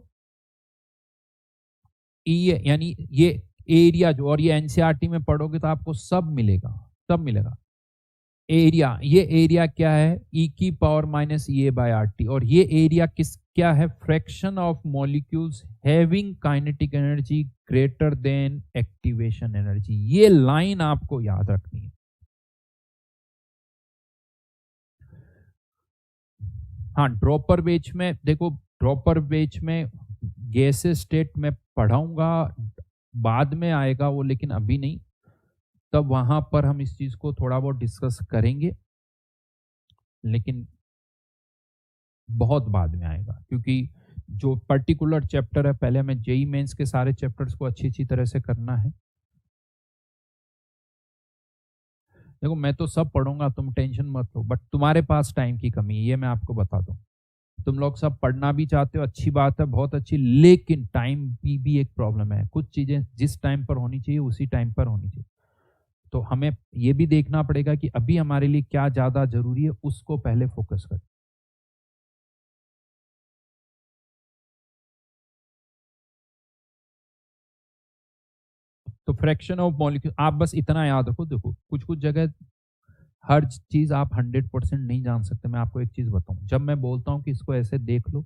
यानी ये एरिया जो, और ये एनसीईआरटी में पढ़ोगे तो आपको सब मिलेगा, सब मिलेगा। एरिया, ये एरिया क्या है, e⁻⁻⁸ और ये एरिया क्या है, fraction of molecules having kinetic energy greater than activation energy. ये लाइन आपको याद रखनी है। हाँ, ड्रॉपर बेच में देखो, ड्रॉपर बेच में गैस स्टेट में पढ़ाऊंगा, बाद में आएगा वो, लेकिन अभी नहीं, तब वहां पर हम इस चीज को थोड़ा बहुत डिस्कस करेंगे, लेकिन बहुत बाद में आएगा, क्योंकि जो पर्टिकुलर चैप्टर है, पहले हमें जेई मेंस के सारे चैप्टर्स को अच्छी तरह से करना है। देखो, मैं तो सब पढ़ूंगा, तुम टेंशन मत लो, बट तुम्हारे पास टाइम की कमी है, ये मैं आपको बता दूं। तुम लोग सब पढ़ना भी चाहते हो, अच्छी बात है, बहुत अच्छी, लेकिन टाइम की भी एक प्रॉब्लम है। कुछ चीजें जिस टाइम पर होनी चाहिए उसी टाइम पर होनी चाहिए, तो हमें ये भी देखना पड़ेगा कि अभी हमारे लिए क्या ज्यादा जरूरी है, उसको पहले फोकस करें। तो फ्रैक्शन ऑफ मॉलिक्यूल आप बस इतना याद रखो। देखो, कुछ कुछ जगह हर चीज आप 100% नहीं जान सकते। मैं आपको एक चीज बताऊं, जब मैं बोलता हूं कि इसको ऐसे देख लो,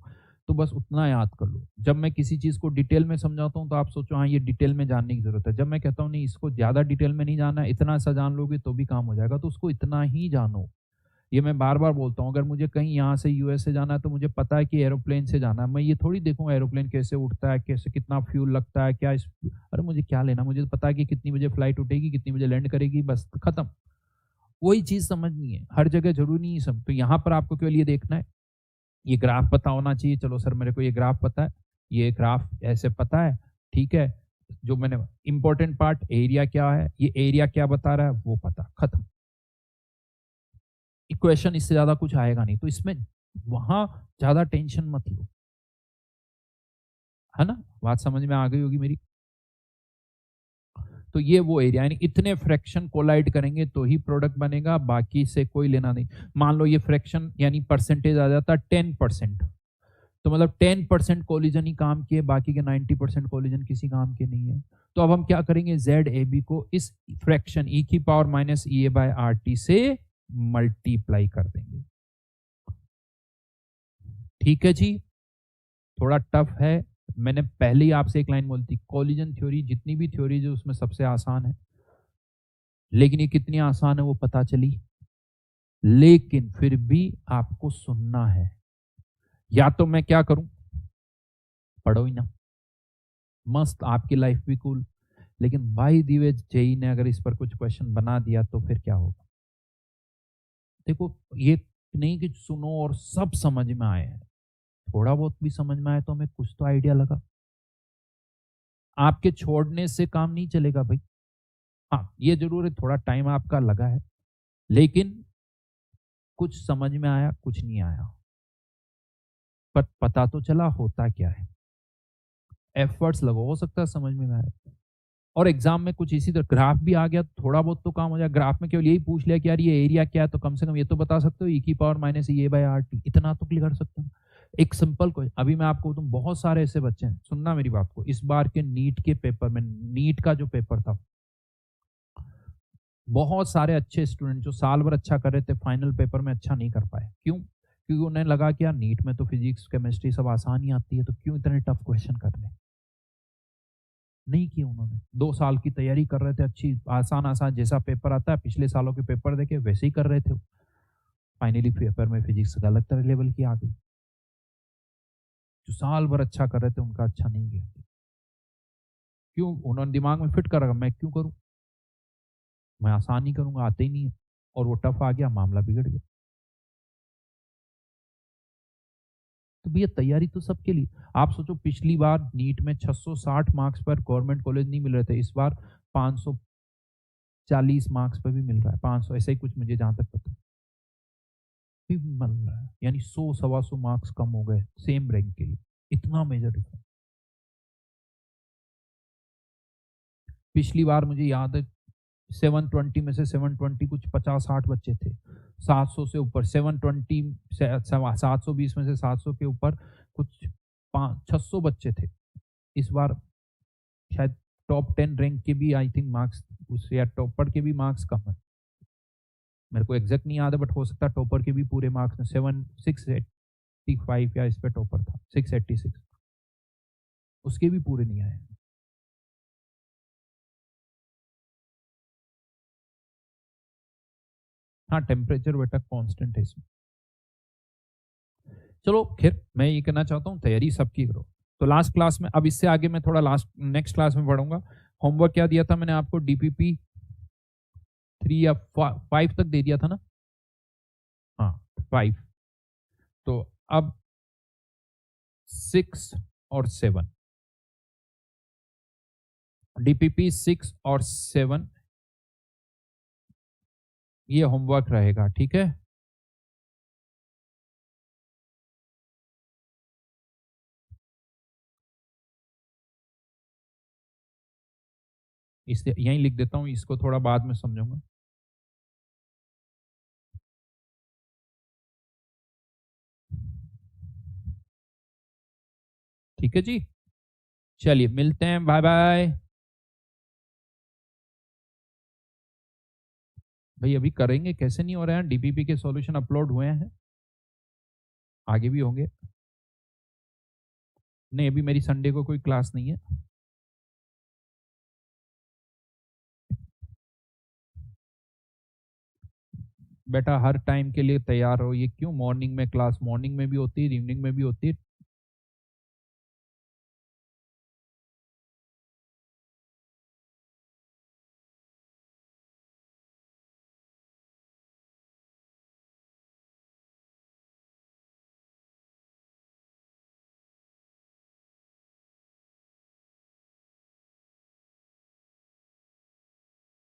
तो बस उतना याद कर लो। जब मैं किसी चीज को डिटेल में समझाता हूं तो आप सोचो हाँ ये डिटेल में जानने की जरूरत है। जब मैं कहता हूं नहीं, इसको ज्यादा डिटेल में नहीं जानना, इतना सा जान लोगे तो भी काम हो जाएगा, तो उसको इतना ही जानो। ये मैं बार बार बोलता हूँ, अगर मुझे कहीं यहाँ से यूएस से जाना है तो मुझे पता है कि एरोप्लेन से जाना है, मैं ये थोड़ी देखूंगा एरोप्लेन कैसे उड़ता है, कैसे, कितना फ्यूल लगता है, क्या अरे मुझे क्या लेना, मुझे तो पता है कि कितनी बजे फ्लाइट उठेगी, कितनी बजे लैंड करेगी, बस खत्म। वही चीज समझनी है, हर जगह जरूरी नहीं सब। तो यहाँ पर आपको केवल ये देखना है, ये ग्राफ पता होना चाहिए। चलो सर, मेरे को ये ग्राफ पता है, ये ग्राफ ऐसे पता है, ठीक है। जो मैंने इंपॉर्टेंट पार्ट, एरिया क्या है, ये एरिया क्या बता रहा है वो पता, खत्म। इक्वेशन इससे ज्यादा कुछ आएगा नहीं, तो इसमें वहां ज्यादा टेंशन मत लो, है ना। बात समझ में आ गई होगी मेरी। तो ये वो एरिया, यानी इतने फ्रैक्शन कोलाइड करेंगे तो ही प्रोडक्ट बनेगा, बाकी से कोई लेना नहीं। मान लो ये फ्रैक्शन यानी परसेंटेज आ जाता है 10%, तो मतलब 10% कोलिजन ही काम के, बाकी के 90% कोलिजन किसी काम के नहीं है। तो अब हम क्या करेंगे, ZAB को इस फ्रैक्शन e⁻⁻⁸ से मल्टीप्लाई कर देंगे। ठीक है जी, थोड़ा टफ है। मैंने पहले ही आपसे एक लाइन बोली थी, कोलिजन थ्योरी जितनी भी थ्योरी जो उसमें सबसे आसान है, लेकिन ये कितनी आसान है वो पता चली। लेकिन फिर भी आपको सुनना है, या तो मैं क्या करूं, पढ़ो ही ना, मस्त आपकी लाइफ भी कूल, लेकिन बाई दी वे जेई ने अगर इस पर कुछ क्वेश्चन बना दिया तो फिर क्या होगा? देखो, ये नहीं कि सुनो और सब समझ में आए हैं, थोड़ा बहुत भी समझ में आए तो हमें कुछ तो आइडिया लगा। आपके छोड़ने से काम नहीं चलेगा भाई। हाँ, ये जरूर है थोड़ा टाइम आपका लगा है, लेकिन कुछ समझ में आया, कुछ नहीं आया, पर पता तो चला होता क्या है। एफर्ट्स लगो, हो सकता है समझ में ना आए, और एग्जाम में कुछ इसी तरह ग्राफ भी आ गया, थोड़ा बहुत तो काम हो जाए। ग्राफ में केवल यही पूछ लिया कि यार ये एरिया क्या है, तो कम से कम ये तो बता सकते हो ई की पावर माइनस ए बाय आर टी, इतना तो क्लियर कर सकते हो। एक सिंपल क्वेश्चन, अभी मैं आपको तुम बहुत सारे ऐसे बच्चे हैं, सुनना मेरी बात को, इस बार के नीट के पेपर में, नीट का जो पेपर था, बहुत सारे अच्छे स्टूडेंट जो साल भर अच्छा कर रहे थे, फाइनल पेपर में अच्छा नहीं कर पाए। क्यों? क्योंकि उन्हें लगा कि यार नीट में तो फिजिक्स केमिस्ट्री सब आसान ही आती है, तो क्यों इतने टफ क्वेश्चन करने। नहीं किए उन्होंने, 2 साल की तैयारी कर रहे थे, अच्छी आसान आसान जैसा पेपर आता है पिछले सालों के पेपर देके वैसे ही कर रहे थे। फाइनली पेपर में फिजिक्स गलत तरह लेवल की आ गई। जो साल भर अच्छा कर रहे थे उनका अच्छा नहीं गया। क्यों? उन्होंने दिमाग में फिट कर रखा, मैं क्यों करूं, मैं आसान ही करूंगा, आते ही नहीं है, और वो टफ आ गया, मामला बिगड़ गया। तो भैया तैयारी तो सबके लिए। आप सोचो पिछली बार नीट में 660 मार्क्स पर गवर्नमेंट कॉलेज नहीं मिल रहे थे, इस बार 540 मार्क्स पर भी मिल रहा है, 500 ऐसे ही कुछ, मुझे जहां तक पता भी मिल रहा है, यानी 100 सवा 100 मार्क्स कम हो गए सेम रैंक के लिए। इतना मेजर डिफरेंस। पिछली बार मुझे याद है 720 में से 720 कुछ 50-60 बच्चे थे, 700 से ऊपर 720 720 में से 700 के ऊपर कुछ 600 बच्चे थे। इस बार शायद टॉप 10 रैंक के भी आई थिंक मार्क्स उससे, या टॉपर के भी मार्क्स कम है, मेरे को एग्जैक्ट नहीं याद है, बट हो सकता है टॉपर के भी पूरे मार्क्स में 685 या इस पे टॉपर था 686, उसके भी पूरे नहीं आए। हाँ, टेम्परेचर बेटा कांस्टेंट है इसमें। चलो खैर, मैं ये कहना चाहता हूँ तैयारी सबकी करो। तो लास्ट क्लास में, अब इससे आगे मैं थोड़ा लास्ट नेक्स्ट क्लास में पढ़ूंगा। होमवर्क क्या दिया था मैंने आपको? डीपीपी 3 या 5 तक दे दिया था ना? हाँ, 5। तो अब 6 और 7, डीपीपी 6 और 7, ये होमवर्क रहेगा, ठीक है? इसे यहीं लिख देता हूँ, इसको थोड़ा बाद में समझूंगा। ठीक है जी, चलिए मिलते हैं, बाय बाय। भाई अभी करेंगे, कैसे नहीं हो रहे हैं? डीपीपी के सॉल्यूशन अपलोड हुए हैं, आगे भी होंगे। नहीं, अभी मेरी संडे को कोई क्लास नहीं है। बेटा हर टाइम के लिए तैयार हो, ये क्यों? मॉर्निंग में क्लास, मॉर्निंग में भी होती है, इवनिंग में भी होती है,